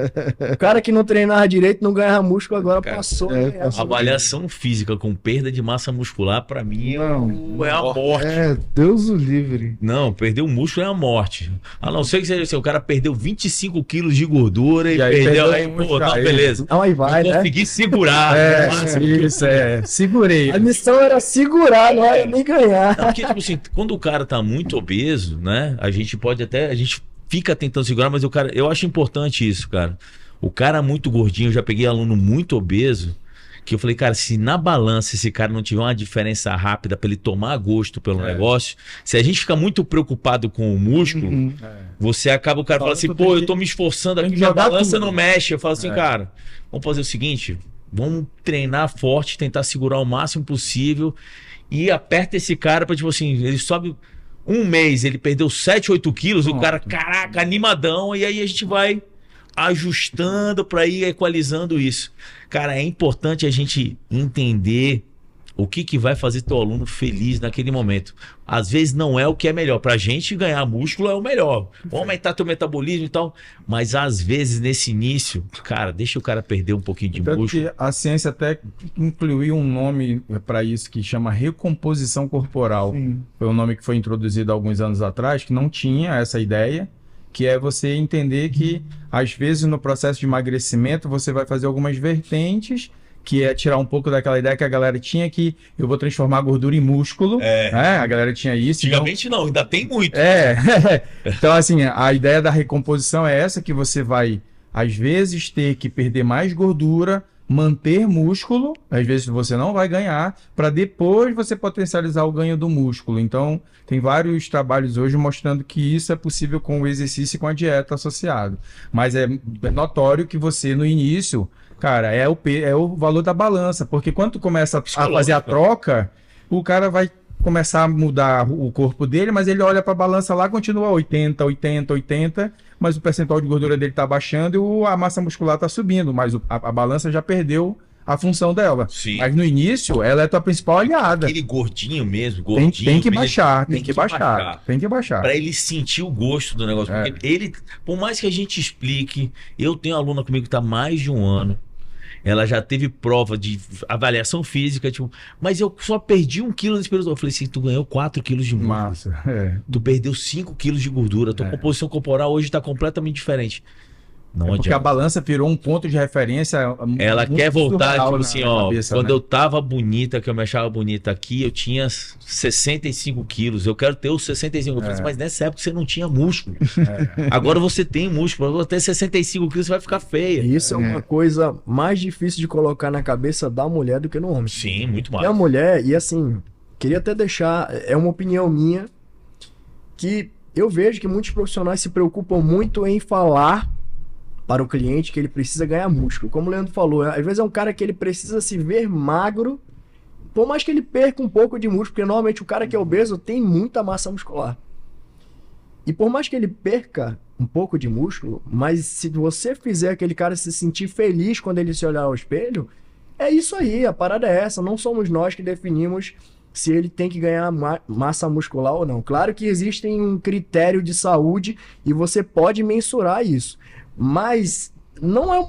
O cara que não treinava direito, não ganhava músculo, agora passou. Avaliação física com perda de massa muscular, pra mim, é a morte. Deus o livre. Não, perder o músculo é a morte. A não ser que seja assim, o cara perdeu 25 quilos de gordura e aí perdeu. Beleza. Não, aí vai, não consegui segurar. Segurei. A missão era segurar, não era nem ganhar. Não, porque, tipo assim, quando o cara tá muito obeso, né? A gente pode até. A gente fica tentando segurar, mas eu acho importante isso, cara. O cara muito gordinho, eu já peguei aluno muito obeso, que eu falei, cara, se na balança esse cara não tiver uma diferença rápida para ele tomar gosto pelo negócio, se a gente fica muito preocupado com o músculo, você acaba, o cara fala assim, eu tô me esforçando aqui, a balança não mexe. Eu falo assim, cara, vamos fazer o seguinte, vamos treinar forte, tentar segurar o máximo possível e aperta esse cara para, tipo assim, ele sobe... Um mês, ele perdeu 7, 8 quilos, o cara, caraca, animadão, e aí a gente vai ajustando para ir equalizando isso. Cara, é importante a gente entender o que vai fazer teu aluno feliz naquele momento. Às vezes não é o que é melhor. Pra gente ganhar músculo é o melhor. Vamos aumentar teu metabolismo e tal. Mas às vezes nesse início, cara, deixa o cara perder um pouquinho de músculo. Que a ciência até incluiu um nome para isso que chama recomposição corporal. Sim. Foi um nome que foi introduzido há alguns anos atrás, que não tinha essa ideia, que é você entender que às vezes no processo de emagrecimento você vai fazer algumas vertentes, que é tirar um pouco daquela ideia que a galera tinha que eu vou transformar a gordura em músculo. A galera tinha isso. Antigamente não, ainda tem muito. Então, assim, a ideia da recomposição é essa, que você vai, às vezes, ter que perder mais gordura, manter músculo, às vezes você não vai ganhar, para depois você potencializar o ganho do músculo. Então, tem vários trabalhos hoje mostrando que isso é possível com o exercício e com a dieta associado. Mas é notório que você, no início... Cara, é o valor da balança, porque quando tu começa a fazer a troca, o cara vai começar a mudar o corpo dele, mas ele olha para a balança lá, continua 80, 80, 80, mas o percentual de gordura dele tá baixando e a massa muscular tá subindo, mas a balança já perdeu a função dela. Sim. Mas no início, ela é tua principal aliada. Aquele gordinho mesmo, Tem, gordinho. tem que ele baixar, tem que baixar. Tem que baixar. Pra ele sentir o gosto do negócio. É. Porque ele, por mais que a gente explique, eu tenho uma aluna comigo que tá há mais de um ano. Ela já teve prova de avaliação física, tipo, mas eu só perdi 1 quilo nesse período. Eu falei assim, tu ganhou 4 quilos de músculo. Massa. É. Tu perdeu 5 quilos de gordura. Tua composição corporal hoje tá completamente diferente. Não Porque a adianta. balança virou um ponto de referência. Ela muito quer voltar, surreal tipo na assim, ó. cabeça, Quando né? eu tava bonita, que eu me achava bonita aqui, eu tinha 65 quilos. Eu quero ter os 65. Eu falei assim, mas nessa época você não tinha músculo. Agora você tem músculo. Agora ter 65 quilos você vai ficar feia. Isso é uma coisa mais difícil de colocar na cabeça da mulher do que no homem. Sim, muito E a mais. mulher, e assim, queria até deixar, é uma opinião minha, que eu vejo que muitos profissionais se preocupam muito em falar para o cliente que ele precisa ganhar músculo. Como o Leandro falou, às vezes é um cara que ele precisa se ver magro, por mais que ele perca um pouco de músculo, porque normalmente o cara que é obeso tem muita massa muscular. E por mais que ele perca um pouco de músculo, mas se você fizer aquele cara se sentir feliz quando ele se olhar ao espelho, é isso aí, a parada é essa. Não somos nós que definimos se ele tem que ganhar massa muscular ou não. Claro que existe um critério de saúde e você pode mensurar isso. Mas não é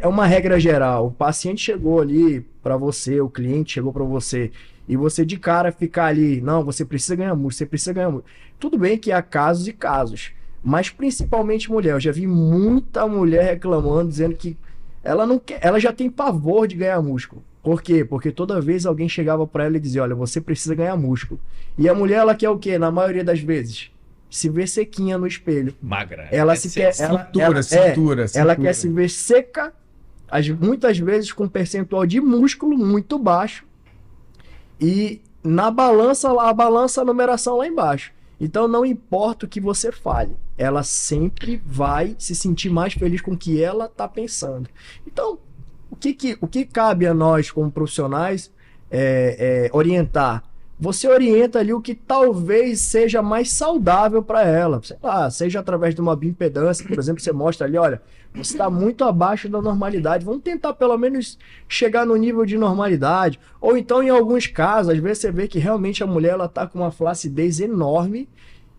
uma regra geral. O paciente chegou ali para você, o cliente chegou para você, e você de cara ficar ali, não, você precisa ganhar músculo, você precisa ganhar músculo. Tudo bem que há casos e casos, mas principalmente mulher. Eu já vi muita mulher reclamando, dizendo que ela não quer, ela já tem pavor de ganhar músculo. Por quê? Porque toda vez alguém chegava para ela e dizia, olha, você precisa ganhar músculo. E a mulher, ela quer o quê? Na maioria das vezes, se ver sequinha no espelho. Magra. Ela se quer, Cintura. ela quer se ver seca, muitas vezes com um percentual de músculo muito baixo, e na balança, a numeração lá embaixo. Então não importa o que você fale, ela sempre vai se sentir mais feliz com o que ela está pensando. Então, o que cabe a nós como profissionais orientar? Você orienta ali o que talvez seja mais saudável para ela. Sei lá, seja através de uma bioimpedância, por exemplo, você mostra ali, olha, você está muito abaixo da normalidade. Vamos tentar pelo menos chegar no nível de normalidade. Ou então, em alguns casos, às vezes você vê que realmente a mulher está com uma flacidez enorme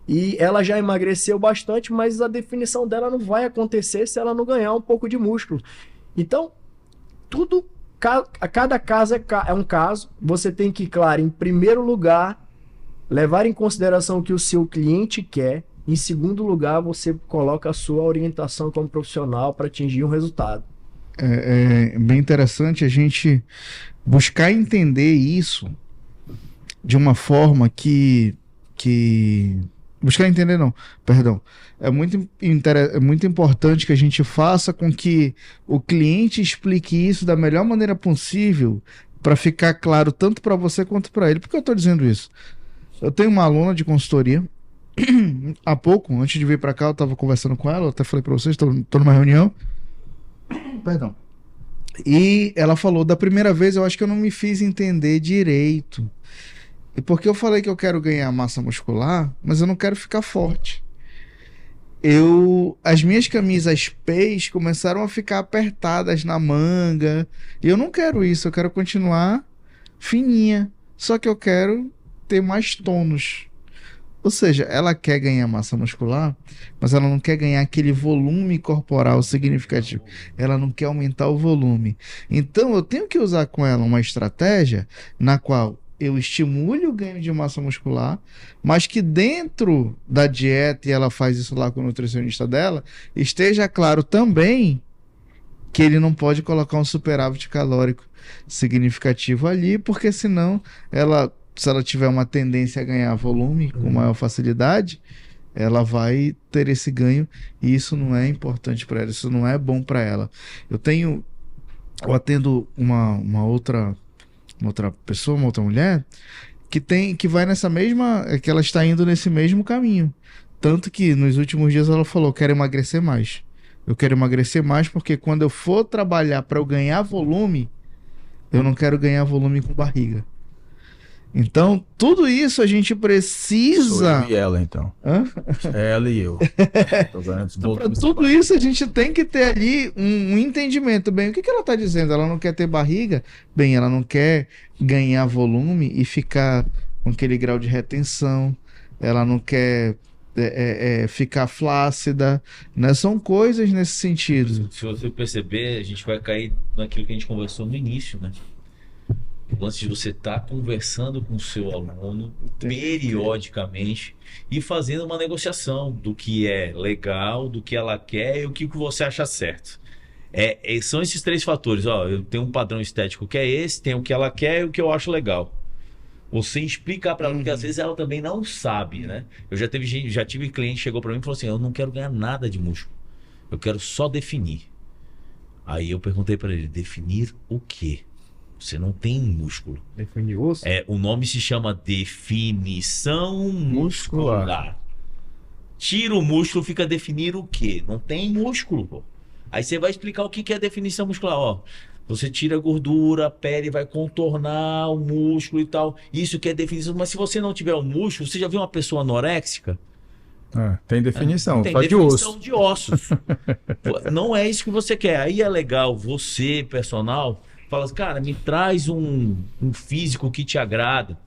e ela já emagreceu bastante, mas a definição dela não vai acontecer se ela não ganhar um pouco de músculo. Então, cada caso é um caso. Você tem que, claro, em primeiro lugar, levar em consideração o que o seu cliente quer. Em segundo lugar, você coloca a sua orientação como profissional para atingir um resultado. É bem interessante a gente buscar entender isso de uma forma que... Buscar entender não, perdão. É muito importante que a gente faça com que o cliente explique isso da melhor maneira possível para ficar claro tanto para você quanto para ele. Por que eu estou dizendo isso? Eu tenho uma aluna de consultoria. Há pouco, antes de vir para cá, eu estava conversando com ela. Eu até falei para vocês, estou numa reunião. Perdão. E ela falou, da primeira vez eu acho que eu não me fiz entender direito. E porque eu falei que eu quero ganhar massa muscular, mas eu não quero ficar forte. As minhas camisas pés começaram a ficar apertadas na manga. E eu não quero isso, eu quero continuar fininha. Só que eu quero ter mais tônus. Ou seja, ela quer ganhar massa muscular, mas ela não quer ganhar aquele volume corporal significativo. Ela não quer aumentar o volume. Então eu tenho que usar com ela uma estratégia na qual eu estimule o ganho de massa muscular, mas que dentro da dieta, e ela faz isso lá com o nutricionista dela, esteja claro também que ele não pode colocar um superávit calórico significativo ali, porque senão se ela tiver uma tendência a ganhar volume com maior facilidade, ela vai ter esse ganho, e isso não é importante para ela, isso não é bom para ela. Eu atendo uma outra pessoa, uma outra mulher, que vai nessa mesma, que ela está indo nesse mesmo caminho. Tanto que nos últimos dias ela falou, quero emagrecer mais. Eu quero emagrecer mais porque quando eu for trabalhar para eu ganhar volume, eu não quero ganhar volume com barriga. Então, tudo isso a gente Sou precisa. eu e ela, então. Hã? Ela e eu. Tô ganhando esse Então, bolo para do tudo isso, a gente tem que ter ali um entendimento. Bem, o que ela está dizendo? Ela não quer ter barriga? Bem, ela não quer ganhar volume e ficar com aquele grau de retenção. Ela não quer ficar flácida, né? São coisas nesse sentido. Se você perceber, a gente vai cair naquilo que a gente conversou no início, né? O lance de você estar conversando com o seu aluno periodicamente e fazendo uma negociação do que é legal, do que ela quer e o que você acha certo. São esses 3 fatores. Ó, eu tenho um padrão estético que é esse, tem o que ela quer e o que eu acho legal. Você explicar para ela, porque às vezes ela também não sabe, né? Eu já tive cliente que chegou para mim e falou assim: eu não quero ganhar nada de músculo, eu quero só definir. Aí eu perguntei para ele: definir o quê? Você não tem músculo. Definir osso? O nome se chama definição muscular. Tira o músculo, fica definir o quê? Não tem músculo, pô. Aí você vai explicar o que é definição muscular. Ó, você tira a gordura, a pele vai contornar o músculo e tal. Isso que é definição. Mas se você não tiver o músculo, você já viu uma pessoa anoréxica? Tem definição, Tem só definição de osso. de ossos. Não é isso que você quer. Aí é legal você, personal, fala assim, cara, me traz um físico que te agrada.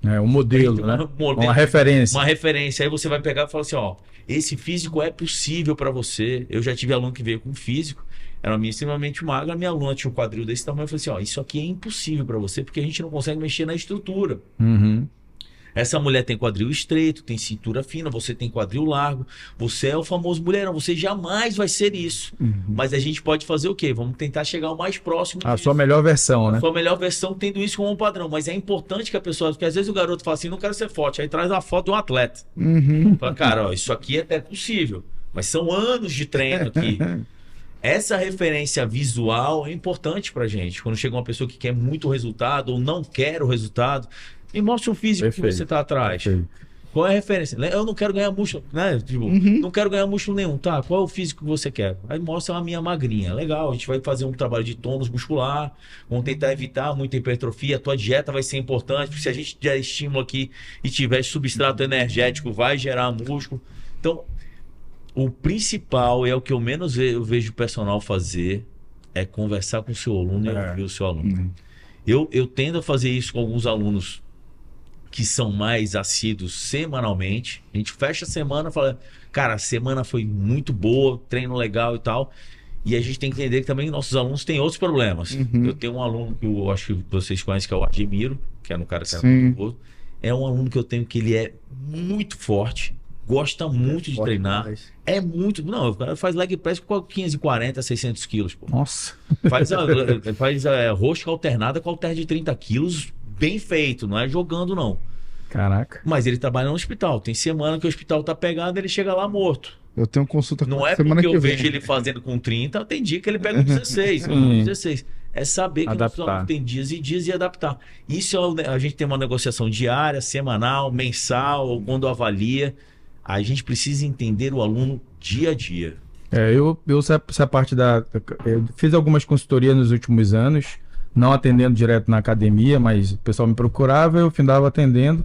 Um modelo, né? Uma referência. Uma referência. Aí você vai pegar e falar assim, ó, esse físico é possível para você. Eu já tive aluno que veio com físico, era uma menina extremamente magra, minha aluna tinha um quadril desse tamanho, eu falei assim, ó, isso aqui é impossível para você, porque a gente não consegue mexer na estrutura. Uhum. Essa mulher tem quadril estreito, tem cintura fina, você tem quadril largo, você é o famoso mulherão, você jamais vai ser isso. Mas a gente pode fazer o quê? Vamos tentar chegar o mais próximo A disso. sua melhor versão, né? A sua melhor versão tendo isso como um padrão. Mas é importante que a pessoa, porque às vezes o garoto fala assim, não quero ser forte, aí traz uma foto de um atleta. Fala, cara, ó, isso aqui é até possível, mas são anos de treino aqui. Essa referência visual é importante pra gente. Quando chega uma pessoa que quer muito resultado ou não quer o resultado, me mostra um físico que você tá atrás. Perfeito. Qual é a referência? Eu não quero ganhar músculo, né? Tipo, não quero ganhar músculo nenhum. Tá, qual é o físico que você quer? Aí mostra a minha magrinha. Legal, a gente vai fazer um trabalho de tônus muscular, vamos tentar evitar muita hipertrofia. A tua dieta vai ser importante, porque se a gente der estímulo aqui e tiver substrato energético, vai gerar músculo. Então, o principal é o que eu menos eu vejo o personal fazer, é conversar com o seu aluno e ouvir o seu aluno. Eu tendo a fazer isso com alguns alunos que são mais assíduos semanalmente. A gente fecha a semana e fala, cara, a semana foi muito boa, treino legal e tal. E a gente tem que entender que também nossos alunos têm outros problemas. Eu tenho um aluno que eu acho que vocês conhecem, que é o Admiro, que é um cara que era muito boa. É um aluno que eu tenho que ele é muito forte, gosta muito de treinar. Demais. É muito... Não, o cara faz leg press com 540, 600 quilos, pô. Nossa. Faz rosca alternada com halter de 30 quilos, bem feito, não é jogando não. Caraca. Mas ele trabalha no hospital, tem semana que o hospital tá pegado, ele chega lá morto. Eu tenho consulta Não é semana porque que eu vem. vejo ele fazendo com 30, tem dia que ele pega com 16, com 16. É saber que Adaptar. tem dias e dias e adaptar. Isso a gente tem uma negociação diária, semanal, mensal, ou quando avalia. A gente precisa entender o aluno dia a dia. Essa parte eu fiz algumas consultorias nos últimos anos, não atendendo direto na academia, mas o pessoal me procurava e eu findava atendendo.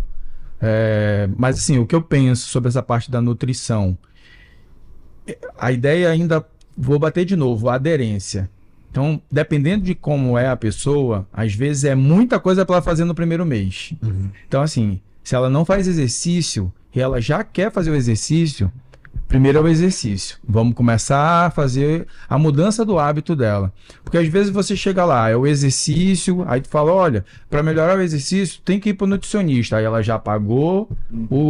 Mas assim, o que eu penso sobre essa parte da nutrição, a ideia ainda, vou bater de novo, a aderência. Então, dependendo de como é a pessoa, às vezes é muita coisa para ela fazer no primeiro mês. Então, assim, se ela não faz exercício e ela já quer fazer o exercício, primeiro é o exercício. Vamos começar a fazer a mudança do hábito dela. Porque às vezes você chega lá, é o exercício, aí tu fala, olha, para melhorar o exercício, tem que ir para o nutricionista. Aí ela já pagou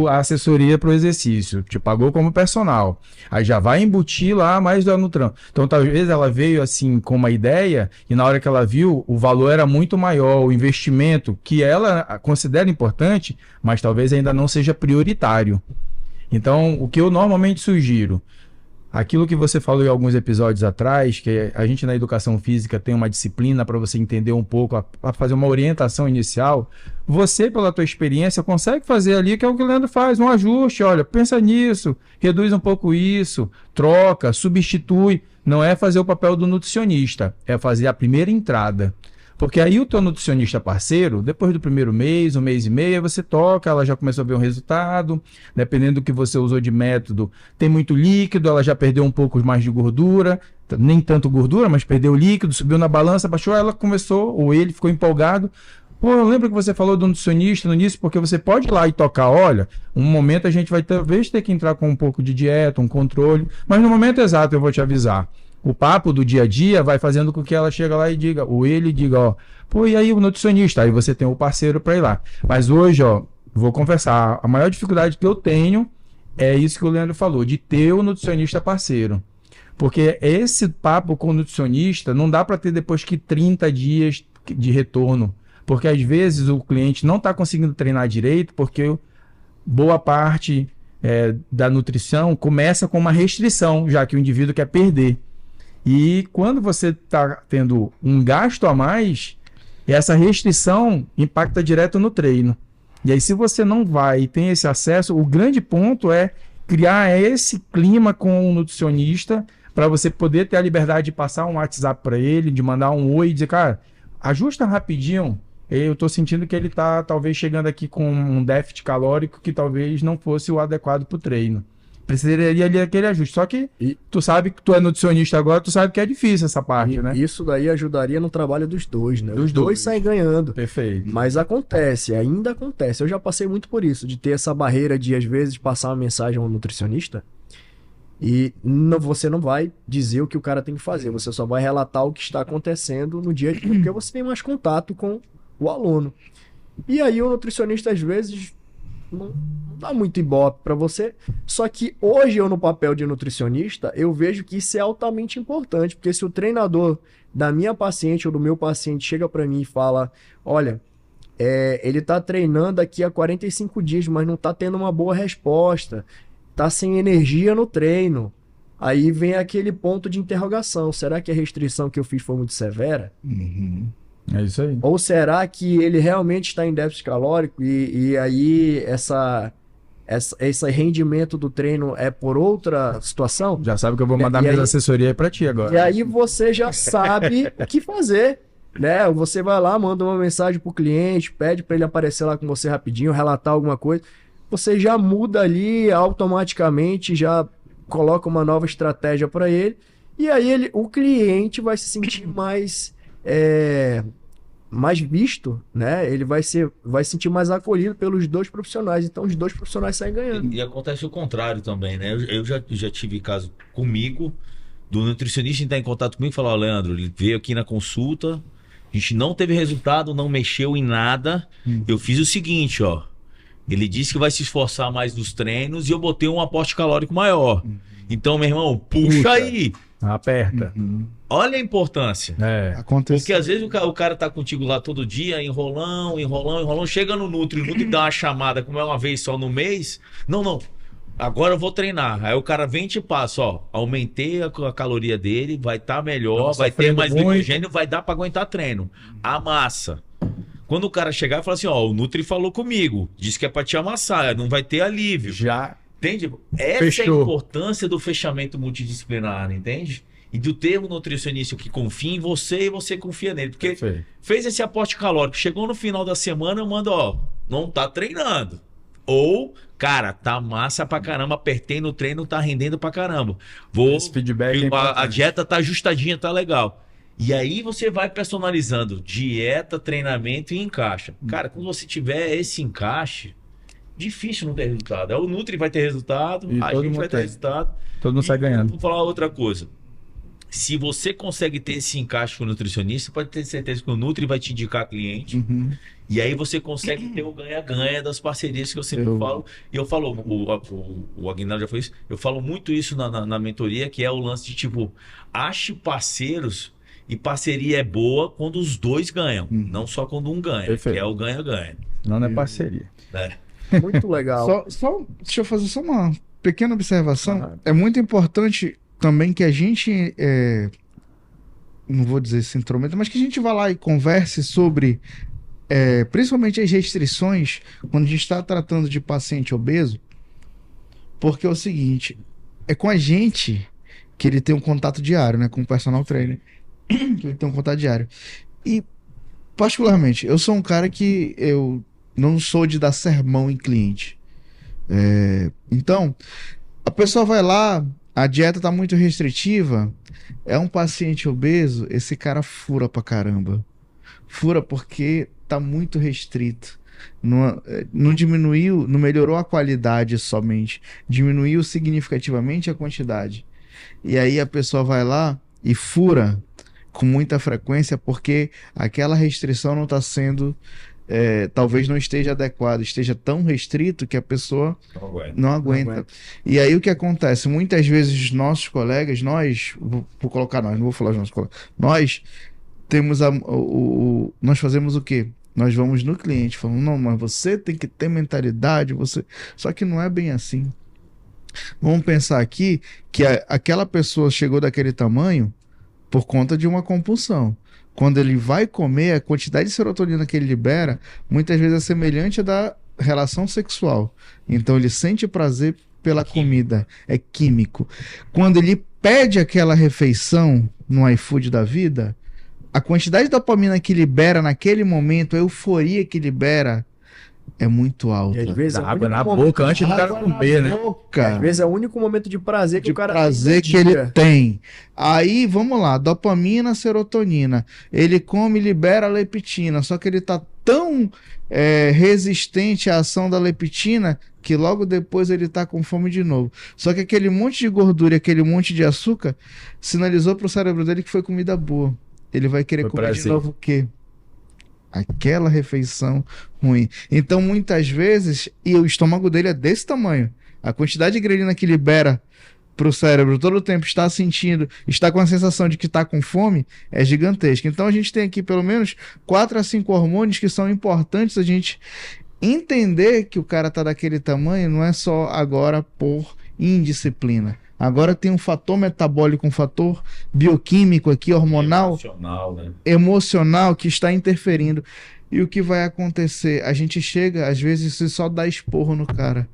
a assessoria para o exercício, te pagou como personal. Aí já vai embutir lá mais da Nutram. Então talvez ela veio assim com uma ideia e na hora que ela viu, o valor era muito maior, o investimento que ela considera importante, mas talvez ainda não seja prioritário. Então, o que eu normalmente sugiro, aquilo que você falou em alguns episódios atrás, que a gente na educação física tem uma disciplina para você entender um pouco, para fazer uma orientação inicial, você, pela tua experiência, consegue fazer ali, que é o que o Leandro faz, um ajuste, olha, pensa nisso, reduz um pouco isso, troca, substitui. Não é fazer o papel do nutricionista, é fazer a primeira entrada. Porque aí o teu nutricionista parceiro, depois do primeiro mês, um mês e meio, aí você toca, ela já começou a ver um resultado, dependendo do que você usou de método, tem muito líquido, ela já perdeu um pouco mais de gordura, nem tanto gordura, mas perdeu líquido, subiu na balança, baixou, ela começou, ou ele ficou empolgado. Pô, eu lembro que você falou do nutricionista no início, porque você pode ir lá e tocar, olha, um momento a gente vai talvez ter que entrar com um pouco de dieta, um controle, mas no momento exato eu vou te avisar. O papo do dia a dia vai fazendo com que ela chegue lá e diga, ou ele diga, ó, pô, e aí o nutricionista? Aí você tem o parceiro para ir lá. Mas hoje, ó, vou confessar, a maior dificuldade que eu tenho é isso que o Leandro falou, de ter o nutricionista parceiro. Porque esse papo com o nutricionista não dá para ter depois que 30 dias de retorno. Porque às vezes o cliente não está conseguindo treinar direito, porque boa parte da nutrição começa com uma restrição, já que o indivíduo quer perder. E quando você está tendo um gasto a mais, essa restrição impacta direto no treino. E aí, se você não vai e tem esse acesso, o grande ponto é criar esse clima com o nutricionista para você poder ter a liberdade de passar um WhatsApp para ele, de mandar um oi e dizer, cara, ajusta rapidinho. Eu estou sentindo que ele está talvez chegando aqui com um déficit calórico que talvez não fosse o adequado para o treino. Precisaria ali aquele ajuste. Só que tu sabe que tu é nutricionista agora, tu sabe que é difícil essa parte, né? Isso daí ajudaria no trabalho dos dois, né? Dos Os dois saem ganhando. Perfeito. Mas acontece, ainda acontece. Eu já passei muito por isso, de ter essa barreira de, às vezes, passar uma mensagem a um nutricionista e você não vai dizer o que o cara tem que fazer. Você só vai relatar o que está acontecendo no dia a dia, porque você tem mais contato com o aluno. E aí o nutricionista, às vezes, não dá muito ibope para você. Só que hoje eu, no papel de nutricionista, eu vejo que isso é altamente importante, porque se o treinador da minha paciente ou do meu paciente chega para mim e fala, olha, ele tá treinando aqui há 45 dias, mas não tá tendo uma boa resposta, tá sem energia no treino. Aí vem aquele ponto de interrogação. Será que a restrição que eu fiz foi muito severa? Uhum. É isso aí. Ou será que ele realmente está em déficit calórico e aí esse rendimento do treino é por outra situação? Já sabe que eu vou mandar minha assessoria para ti agora. E aí você já sabe o que fazer, né? Você vai lá, manda uma mensagem pro cliente, pede para ele aparecer lá com você rapidinho, relatar alguma coisa. Você já muda ali automaticamente, já coloca uma nova estratégia para ele. E aí o cliente vai se sentir mais visto, né? Ele vai se sentir mais acolhido pelos dois profissionais. Então os dois profissionais saem ganhando. E acontece o contrário também, né? Eu já tive caso comigo, do nutricionista entrar em contato comigo e falar, Leandro, ele veio aqui na consulta, a gente não teve resultado, não mexeu em nada. Eu fiz o seguinte, ó. Ele disse que vai se esforçar mais nos treinos e eu botei um aporte calórico maior. Então, meu irmão, puxa aí. Aperta. Olha a importância. Acontece. Porque às vezes o cara tá contigo lá todo dia, enrolando, chega no Nutri, o Nutri dá uma chamada, como é uma vez só no mês. Não, agora eu vou treinar. Aí o cara vem e te passa, ó, aumentei a caloria dele, vai estar melhor, vai ter mais glicogênio, vai dar para aguentar treino. Amassa. Quando o cara chegar e falar assim, ó, o Nutri falou comigo, disse que é para te amassar, não vai ter alívio. Já. Entende? Essa é a importância do fechamento multidisciplinar, entende? E do ter um nutricionista que confia em você e você confia nele. Porque fez esse aporte calórico, chegou no final da semana, eu mando, ó, não tá treinando. Ou, cara, tá massa pra caramba, apertei no treino, tá rendendo pra caramba. Esse feedback a dieta tá ajustadinha, tá legal. E aí você vai personalizando dieta, treinamento e encaixa. Cara, quando você tiver esse encaixe, difícil não ter resultado. O Nutri vai ter resultado, e a gente vai ter resultado. Todo mundo sai ganhando. Vou falar outra coisa. Se você consegue ter esse encaixe com o nutricionista, pode ter certeza que o Nutri vai te indicar cliente. E aí você consegue ter o ganha-ganha das parcerias que eu sempre falo. E eu falo, o Aguinaldo já foi isso, eu falo muito isso na mentoria, que é o lance de tipo, ache parceiros. E parceria é boa quando os dois ganham, não só quando um ganha, que é o ganha-ganha. Não é parceria. Muito legal. Deixa eu fazer só uma pequena observação. É muito importante também que a gente, não vou dizer se intrometa, mas que a gente vá lá e converse sobre, principalmente as restrições, quando a gente está tratando de paciente obeso, porque é o seguinte, é com a gente que ele tem um contato diário, né, com o personal trainer. Que ele tem um contato diário. E particularmente, eu sou um cara que eu não sou de dar sermão em cliente. Então, a pessoa vai lá, a dieta tá muito restritiva, é um paciente obeso, esse cara fura pra caramba. Fura porque tá muito restrito. Não diminuiu, não melhorou a qualidade somente, diminuiu significativamente a quantidade. E aí a pessoa vai lá e fura com muita frequência porque aquela restrição não está sendo, talvez não esteja adequada, esteja tão restrito que a pessoa não aguenta. E aí o que acontece? Muitas vezes os nossos colegas, vou colocar nós, não vou falar os nossos colegas, nós temos nós fazemos o quê? Nós vamos no cliente, falamos, não, mas você tem que ter mentalidade, só que não é bem assim. Vamos pensar aqui que aquela pessoa chegou daquele tamanho por conta de uma compulsão. Quando ele vai comer, a quantidade de serotonina que ele libera, muitas vezes é semelhante à da relação sexual. Então ele sente prazer pela comida, é químico. Quando ele pede aquela refeição no iFood da vida, a quantidade de dopamina que libera naquele momento, a euforia que libera, é muito alta. E às vezes Dá água na boca antes do cara comer, né? Boca. Às vezes é o único momento de prazer que o cara prazer que ele tem. Aí, vamos lá, dopamina, serotonina. Ele come e libera leptina, só que ele tá tão resistente à ação da leptina que logo depois ele tá com fome de novo. Só que aquele monte de gordura e aquele monte de açúcar sinalizou pro cérebro dele que foi comida boa. Ele vai querer comer de novo o quê? Aquela refeição ruim. Então, muitas vezes, e o estômago dele é desse tamanho. A quantidade de grelina que libera pro cérebro todo o tempo, está sentindo, está com a sensação de que está com fome, é gigantesca. Então, a gente tem aqui pelo menos 4 a 5 hormônios que são importantes a gente entender que o cara tá daquele tamanho, não é só agora por indisciplina. Agora tem um fator metabólico, um fator bioquímico aqui, hormonal, emocional que está interferindo. E o que vai acontecer? A gente chega, às vezes, e só dá esporro no cara.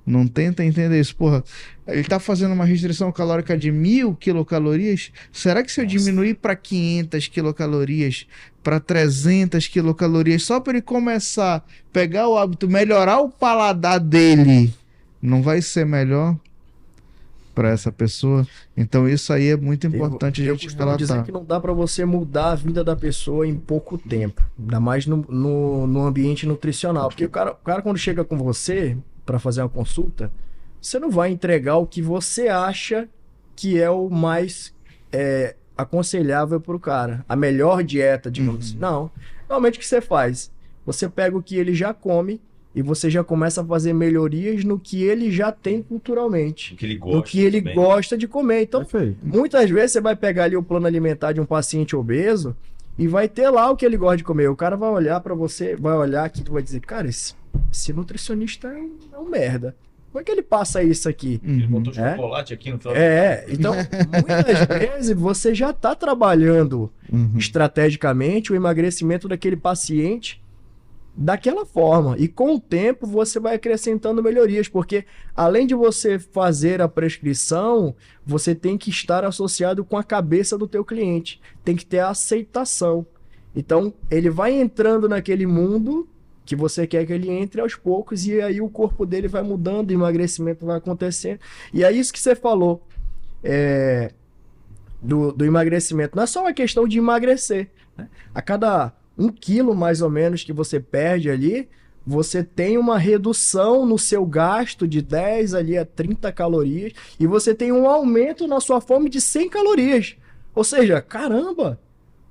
Não tenta entender isso. Porra, ele tá fazendo uma restrição calórica de 1000 quilocalorias. Será que se eu diminuir para 500 quilocalorias, para 300 quilocalorias, só para ele começar a pegar o hábito, melhorar o paladar dele, não vai ser melhor para essa pessoa? Então isso aí é muito importante a gente relatar. Dizer que não dá para você mudar a vida da pessoa em pouco tempo, ainda mais no ambiente nutricional, porque o cara quando chega com você para fazer uma consulta, você não vai entregar o que você acha que é o mais aconselhável para o cara, a melhor dieta, digamos assim. Não, normalmente o que você faz? Você pega o que ele já come e você já começa a fazer melhorias no que ele já tem culturalmente. No que ele gosta de comer. Então, muitas vezes você vai pegar ali o plano alimentar de um paciente obeso e vai ter lá o que ele gosta de comer. O cara vai olhar para você, vai olhar aqui e vai dizer, cara, esse nutricionista é um merda. Como é que ele passa isso aqui? Ele botou chocolate aqui no final. Então, muitas vezes você já está trabalhando estrategicamente o emagrecimento daquele paciente daquela forma, e com o tempo você vai acrescentando melhorias, porque além de você fazer a prescrição, você tem que estar associado com a cabeça do teu cliente, tem que ter a aceitação. Então ele vai entrando naquele mundo que você quer que ele entre aos poucos, e aí o corpo dele vai mudando, o emagrecimento vai acontecendo, e é isso que você falou do emagrecimento. Não é só uma questão de emagrecer, né? A cada 1 quilo mais ou menos que você perde ali, você tem uma redução no seu gasto de 10 ali a 30 calorias, e você tem um aumento na sua fome de 100 calorias. Ou seja, caramba,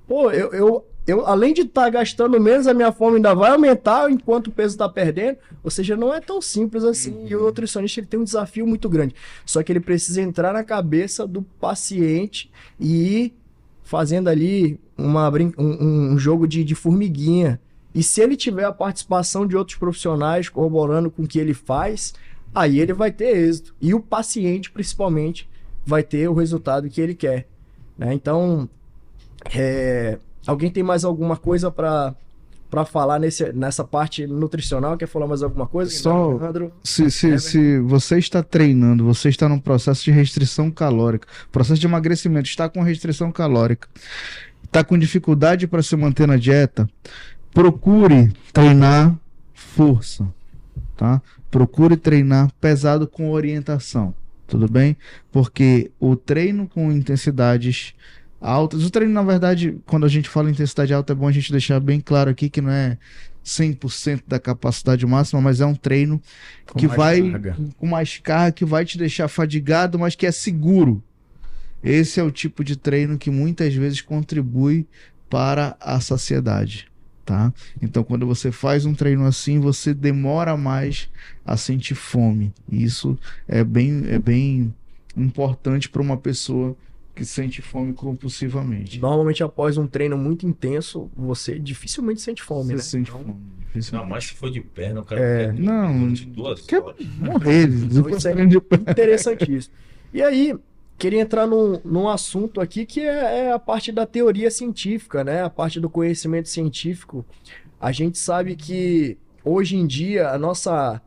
pô, eu além de estar gastando menos, a minha fome ainda vai aumentar enquanto o peso está perdendo. Ou seja, não é tão simples assim. E o nutricionista ele tem um desafio muito grande. Só que ele precisa entrar na cabeça do paciente e ir fazendo ali um jogo de formiguinha. E se ele tiver a participação de outros profissionais corroborando com o que ele faz, aí ele vai ter êxito. E o paciente, principalmente, vai ter o resultado que ele quer, né? Então, alguém tem mais alguma coisa para falar nessa parte nutricional? Quer falar mais alguma coisa? Só, se você está treinando, você está num processo de restrição calórica, processo de emagrecimento, está com restrição calórica, Tá com dificuldade para se manter na dieta? Procure treinar força, tá? Procure treinar pesado com orientação, tudo bem? Porque o treino com intensidades altas, o treino, na verdade, quando a gente fala em intensidade alta, é bom a gente deixar bem claro aqui que não é 100% da capacidade máxima, mas é um treino que vai com mais carga, que vai te deixar fadigado, mas que é seguro. Esse é o tipo de treino que muitas vezes contribui para a saciedade, tá? Então, quando você faz um treino assim, você demora mais a sentir fome. Isso é bem importante para uma pessoa que sente fome compulsivamente. Normalmente, após um treino muito intenso, você dificilmente sente fome, Você né? sente Então, fome. Não, mas se for de perna, o cara não, de 2 quer horas. morrer. isso é interessantíssimo. E aí, queria entrar num assunto aqui que é a parte da teoria científica, né? A parte do conhecimento científico. A gente sabe que hoje em dia a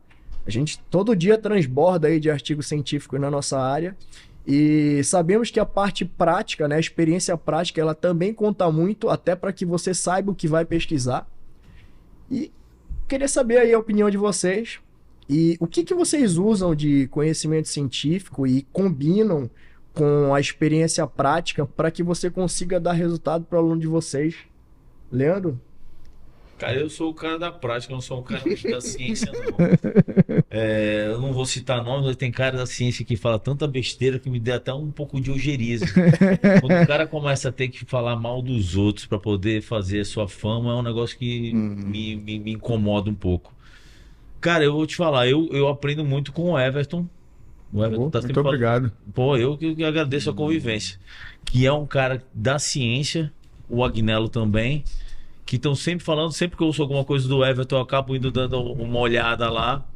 gente todo dia transborda aí de artigos científicos na nossa área e sabemos que a parte prática, né? A experiência prática, ela também conta muito até para que você saiba o que vai pesquisar. E queria saber aí a opinião de vocês e o que vocês usam de conhecimento científico e combinam com a experiência prática para que você consiga dar resultado para o aluno de vocês. Leandro? Cara, eu sou o cara da prática, eu não sou o cara da ciência, não. Eu não vou citar nomes, mas tem cara da ciência que fala tanta besteira que me dá até um pouco de ojeriza. Quando o cara começa a ter que falar mal dos outros para poder fazer a sua fama, é um negócio que me incomoda um pouco. Cara, eu vou te falar, eu aprendo muito com o Everton. O Everton tá sempre Muito obrigado. Pô, eu que agradeço a convivência. Que é um cara da ciência, o Agnello também, que estão sempre falando, sempre que eu ouço alguma coisa do Everton, eu acabo indo dando uma olhada lá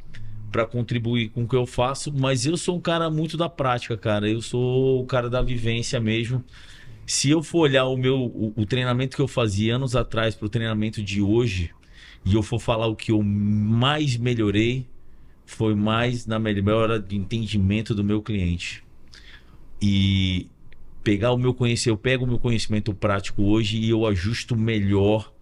para contribuir com o que eu faço, mas eu sou um cara muito da prática, cara. Eu sou o cara da vivência mesmo. Se eu for olhar o treinamento que eu fazia anos atrás para o treinamento de hoje, e eu for falar o que eu mais melhorei, foi mais na melhora de entendimento do meu cliente. E eu pego o meu conhecimento prático hoje e eu ajusto melhor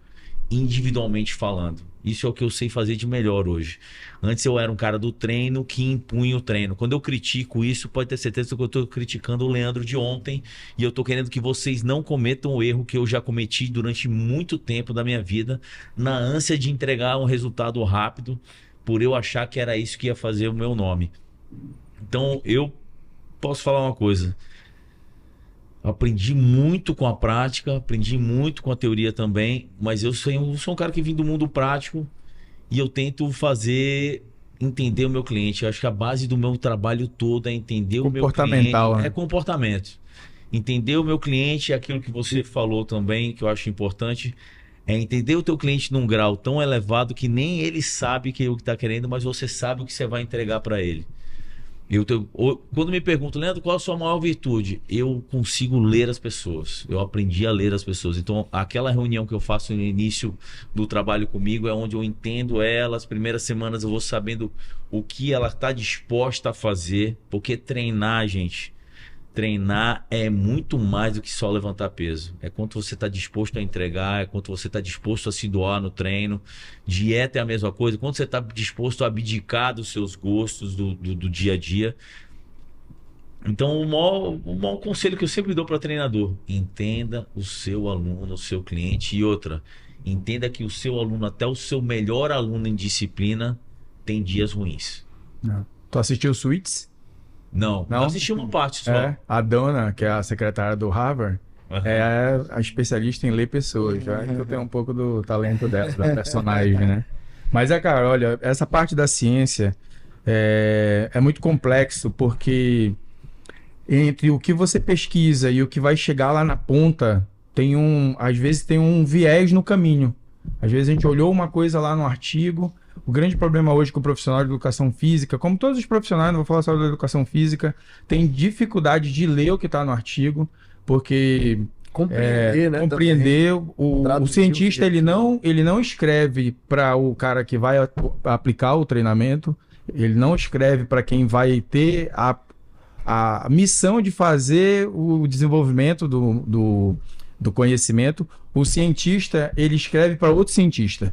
individualmente falando. Isso é o que eu sei fazer de melhor hoje. Antes eu era um cara do treino que impunha o treino. Quando eu critico isso, pode ter certeza que eu estou criticando o Leandro de ontem e eu estou querendo que vocês não cometam o erro que eu já cometi durante muito tempo da minha vida, na ânsia de entregar um resultado rápido, por eu achar que era isso que ia fazer o meu nome. Então, eu posso falar uma coisa. Aprendi muito com a prática, aprendi muito com a teoria também, mas eu sou um cara que vem do mundo prático e eu tento entender o meu cliente. Eu acho que a base do meu trabalho todo é entender o meu cliente. Comportamental, né? É comportamento. Entender o meu cliente é aquilo que você falou também, que eu acho importante. É entender o teu cliente num grau tão elevado que nem ele sabe que é o que está querendo, mas você sabe o que você vai entregar para ele. Quando me perguntam, Leandro, qual a sua maior virtude? Eu consigo ler as pessoas. Eu aprendi a ler as pessoas. Então, aquela reunião que eu faço no início do trabalho comigo é onde eu entendo ela. As primeiras semanas eu vou sabendo o que ela está disposta a fazer. Porque treinar, gente, treinar é muito mais do que só levantar peso. É quanto você está disposto a entregar, é quanto você está disposto a se doar no treino. Dieta é a mesma coisa. Quanto você está disposto a abdicar dos seus gostos do dia a dia. Então, o maior conselho que eu sempre dou para treinador: entenda o seu aluno, o seu cliente. E outra, entenda que o seu aluno, até o seu melhor aluno em disciplina, tem dias ruins. Tu assistiu Suits? Não, eu assisti uma parte só. A dona, que é a secretária do Harvard, é a especialista em ler pessoas. Já que eu tenho um pouco do talento dela, da personagem, né? Mas cara, olha, essa parte da ciência é muito complexo, porque entre o que você pesquisa e o que vai chegar lá na ponta, às vezes tem um viés no caminho. Às vezes a gente olhou uma coisa lá no artigo. O grande problema hoje com o profissional de educação física, como todos os profissionais, não vou falar só da educação física, tem dificuldade de ler o que está no artigo, porque compreender o cientista ele não escreve para o cara que vai aplicar o treinamento, ele não escreve para quem vai ter a missão de fazer o desenvolvimento do conhecimento, o cientista, ele escreve para outro cientista.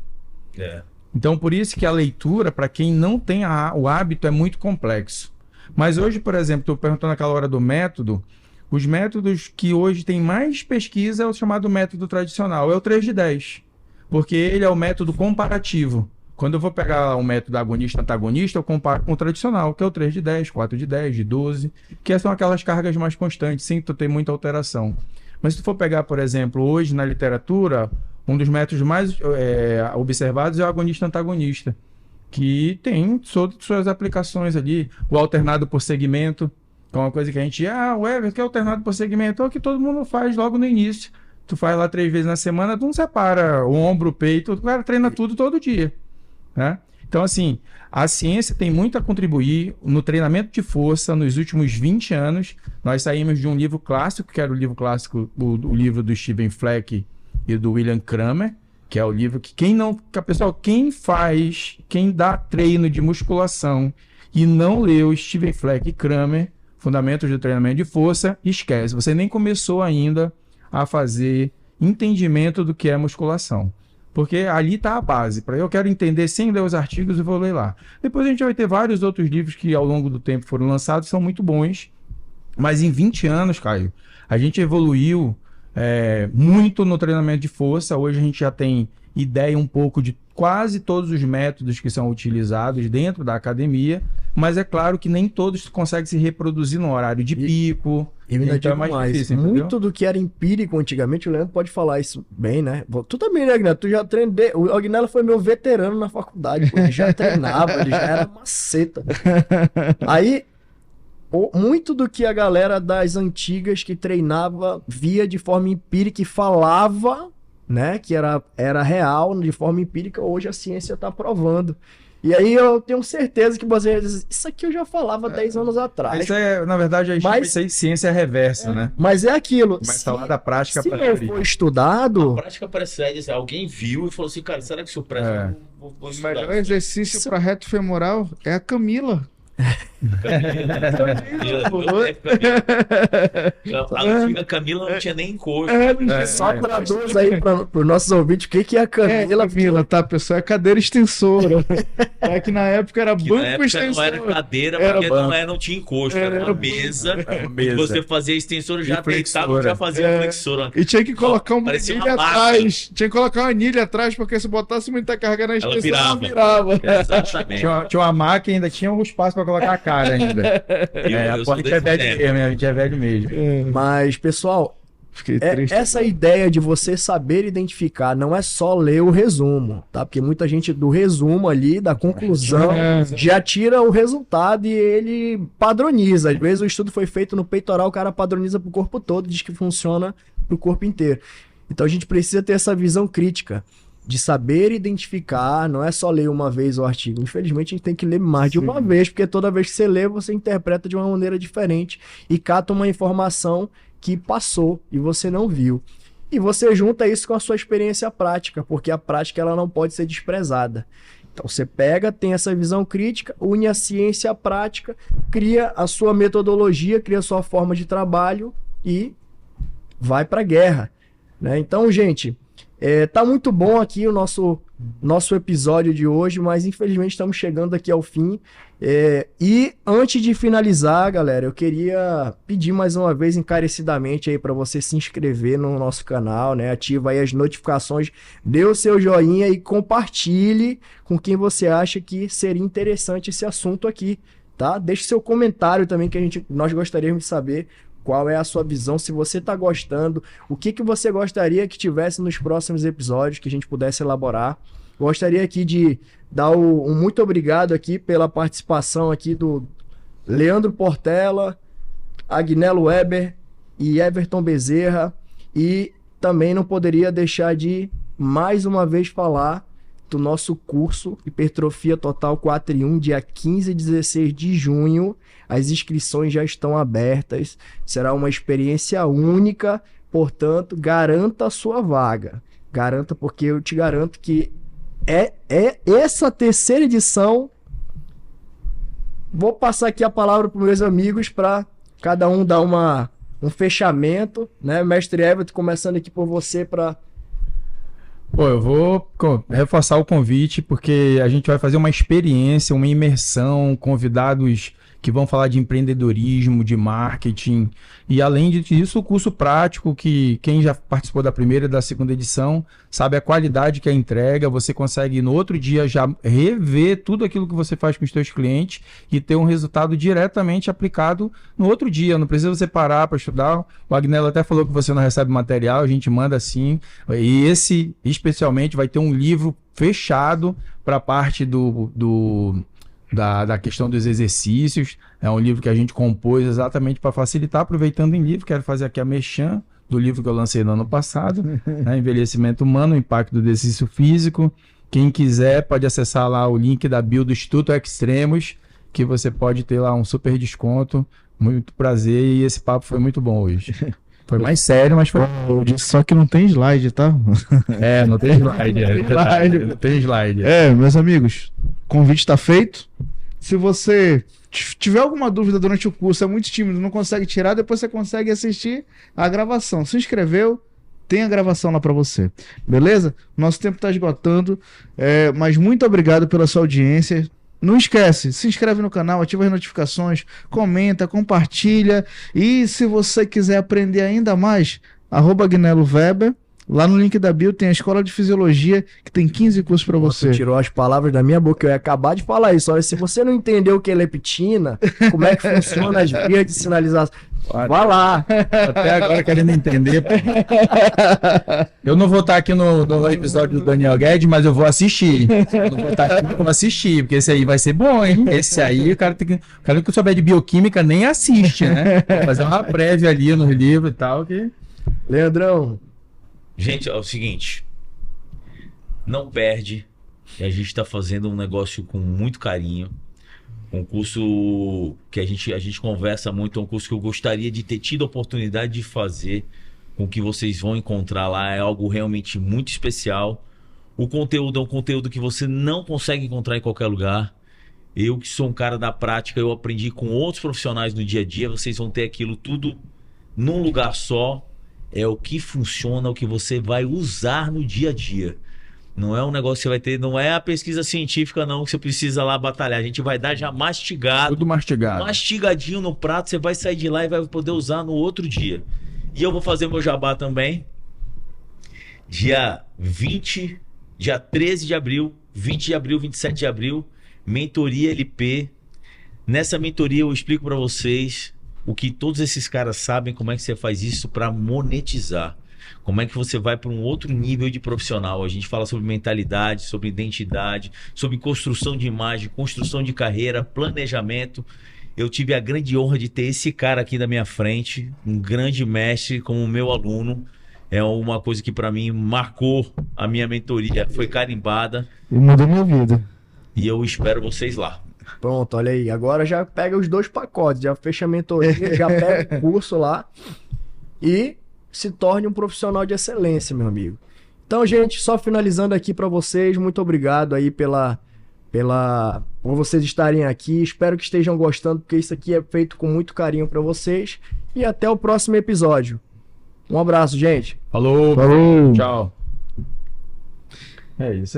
Então, por isso que a leitura, para quem não tem o hábito, é muito complexo. Mas hoje, por exemplo, estou perguntando naquela hora do método, os métodos que hoje tem mais pesquisa é o chamado método tradicional, é o 3 de 10, porque ele é o método comparativo. Quando eu vou pegar um método agonista-antagonista, eu comparo com o tradicional, que é o 3 de 10, 4 de 10, de 12, que são aquelas cargas mais constantes, sem tu ter muita alteração. Mas se tu for pegar, por exemplo, hoje na literatura, um dos métodos mais observados é o agonista-antagonista, que tem suas aplicações ali, o alternado por segmento, que é uma coisa que a gente... o Everton, que é alternado por segmento, é o que todo mundo faz logo no início. Tu faz lá 3 vezes na semana, tu não separa o ombro, o peito, o cara treina tudo todo dia, né? Então, assim, a ciência tem muito a contribuir no treinamento de força nos últimos 20 anos. Nós saímos de um livro clássico, que era o livro clássico, o livro do Steven Fleck e do William Kramer, que é o livro que quem dá treino de musculação e não leu Steven Fleck e Kramer, Fundamentos do Treinamento de Força, esquece. Você nem começou ainda a fazer entendimento do que é musculação. Porque ali está a base. Para eu quero entender sem ler os artigos, eu vou ler lá. Depois a gente vai ter vários outros livros que ao longo do tempo foram lançados, são muito bons. Mas em 20 anos, Caio, a gente evoluiu muito no treinamento de força. Hoje a gente já tem ideia um pouco de quase todos os métodos que são utilizados dentro da academia, mas é claro que nem todos conseguem se reproduzir no horário de pico. Então é mais difícil, muito entendeu? Do que era empírico antigamente, o Leandro pode falar isso bem, né? Tu também, né, Agnello? Tu já treinou. O Agnello foi meu veterano na faculdade, ele já treinava, ele já era maceta. Aí, muito do que a galera das antigas que treinava via de forma empírica e falava, né, que era real de forma empírica, hoje a ciência está provando. E aí eu tenho certeza que você diz, isso aqui eu já falava 10 anos atrás. Isso na verdade, isso é ciência reversa, né? Mas é aquilo. Mas falar da prática para não for estudado... A prática precede, alguém viu e falou assim, cara, será que isso presta? O melhor exercício para reto femoral é a Camila. A antiga Camila não tinha nem encosto. Só traduz aí para os nossos ouvintes o que é a Camila. Camila, tá, pessoal? É cadeira extensora. É que na época era banco extensor. Não era cadeira, porque não tinha encosto. Era uma mesa. Você fazia extensora, já deitava, já fazia flexora. E tinha que colocar uma anilha atrás. Tinha que colocar uma anilha atrás, porque se botasse muita carga na extensora, ela virava. Exatamente. Tinha uma máquina, ainda tinha um espaço para colocar a cara ainda. A gente é velho mesmo, a gente é velho mesmo. Mas, pessoal, essa ideia de você saber identificar não é só ler o resumo, tá? Porque muita gente do resumo ali, da conclusão, já tira o resultado e ele padroniza. Às vezes o estudo foi feito no peitoral, o cara padroniza pro corpo todo, diz que funciona pro corpo inteiro. Então a gente precisa ter essa visão crítica de saber identificar, não é só ler uma vez o artigo. Infelizmente, a gente tem que ler mais de uma vez, porque toda vez que você lê, você interpreta de uma maneira diferente e cata uma informação que passou e você não viu. E você junta isso com a sua experiência prática, porque a prática ela não pode ser desprezada. Então, você pega, tem essa visão crítica, une a ciência à prática, cria a sua metodologia, cria a sua forma de trabalho e vai para a guerra, né? Então, gente... tá muito bom aqui o nosso episódio de hoje, mas infelizmente estamos chegando aqui ao fim. E antes de finalizar, galera, eu queria pedir mais uma vez encarecidamente aí para você se inscrever no nosso canal, né? Ativa aí as notificações, dê o seu joinha e compartilhe com quem você acha que seria interessante esse assunto aqui, tá? Deixe seu comentário também que nós gostaríamos de saber. Qual é a sua visão, se você está gostando, o que você gostaria que tivesse nos próximos episódios, que a gente pudesse elaborar. Gostaria aqui de dar um muito obrigado aqui pela participação aqui do Leandro Portela, Agnello Weber e Everton Bezerra. E também não poderia deixar de, mais uma vez, falar do nosso curso Hipertrofia Total 4 em 1, dia 15 e 16 de junho. As inscrições já estão abertas. Será uma experiência única, portanto, garanta a sua vaga. Garanta, porque eu te garanto que essa terceira edição. Vou passar aqui a palavra para os meus amigos para cada um dar uma um fechamento, né? Mestre Everton, começando aqui por você para... Pô, eu vou reforçar o convite porque a gente vai fazer uma experiência, uma imersão, convidados que vão falar de empreendedorismo, de marketing e além disso o curso prático que quem já participou da primeira e da segunda edição sabe a qualidade que é a entrega, você consegue no outro dia já rever tudo aquilo que você faz com os seus clientes e ter um resultado diretamente aplicado no outro dia, não precisa você parar para estudar, o Agnello até falou que você não recebe material, a gente manda sim, e esse especialmente vai ter um livro fechado para a parte da questão dos exercícios. É um livro que a gente compôs exatamente para facilitar, aproveitando em livro, quero fazer aqui a merchan do livro que eu lancei no ano passado, né, Envelhecimento Humano, o Impacto do Exercício Físico. Quem quiser pode acessar lá o link da bio do Instituto Extremos, que você pode ter lá um super desconto. Muito prazer e esse papo foi muito bom hoje. Foi mais sério, mas foi... Eu disse só que não tem slide, tá? Não tem slide. Não tem slide. Meus amigos, o convite está feito. Se você tiver alguma dúvida durante o curso, é muito tímido, não consegue tirar, depois você consegue assistir a gravação. Se inscreveu, tem a gravação lá para você. Beleza? Nosso tempo está esgotando, mas muito obrigado pela sua audiência. Não esquece, se inscreve no canal, ativa as notificações, comenta, compartilha. E se você quiser aprender ainda mais, @AgnelloWeber. Lá no link da bio tem a Escola de Fisiologia, que tem 15 cursos para você. Você tirou as palavras da minha boca, eu ia acabar de falar isso. Olha, se você não entendeu o que é leptina, como é que funciona as vias de sinalização, vai lá. Até agora querendo entender. Eu não vou estar aqui no episódio do Daniel Guedes, mas eu vou assistir. Eu não vou estar aqui, eu vou assistir, porque esse aí vai ser bom, hein? Esse aí, o cara que souber de bioquímica nem assiste, né? Vou fazer uma prévia ali no livro e tal. Que... Leandrão. Gente, é o seguinte, não perde, a gente está fazendo um negócio com muito carinho, um curso que a gente conversa muito, é um curso que eu gostaria de ter tido a oportunidade de fazer, com o que vocês vão encontrar lá, é algo realmente muito especial. O conteúdo é um conteúdo que você não consegue encontrar em qualquer lugar. Eu que sou um cara da prática, eu aprendi com outros profissionais no dia a dia, vocês vão ter aquilo tudo num lugar só. É o que funciona, o que você vai usar no dia a dia. Não é um negócio que você vai ter, não é a pesquisa científica não, que você precisa lá batalhar. A gente vai dar já mastigado. Tudo mastigado. Mastigadinho no prato, você vai sair de lá e vai poder usar no outro dia. E eu vou fazer meu jabá também. Dia 13 de abril, 20 de abril, 27 de abril, Mentoria LP. Nessa mentoria eu explico para vocês o que todos esses caras sabem, como é que você faz isso para monetizar. Como é que você vai para um outro nível de profissional. A gente fala sobre mentalidade, sobre identidade, sobre construção de imagem, construção de carreira, planejamento. Eu tive a grande honra de ter esse cara aqui na minha frente, um grande mestre como meu aluno. É uma coisa que para mim marcou a minha mentoria, foi carimbada. E mudou minha vida. E eu espero vocês lá. Pronto, olha aí. Agora já pega os 2 pacotes, já fecha a mentoria, já pega o curso lá e se torne um profissional de excelência, meu amigo. Então, gente, só finalizando aqui para vocês, muito obrigado aí por vocês estarem aqui. Espero que estejam gostando, porque isso aqui é feito com muito carinho para vocês. E até o próximo episódio. Um abraço, gente. Falou. Falou. Tchau. É isso aí.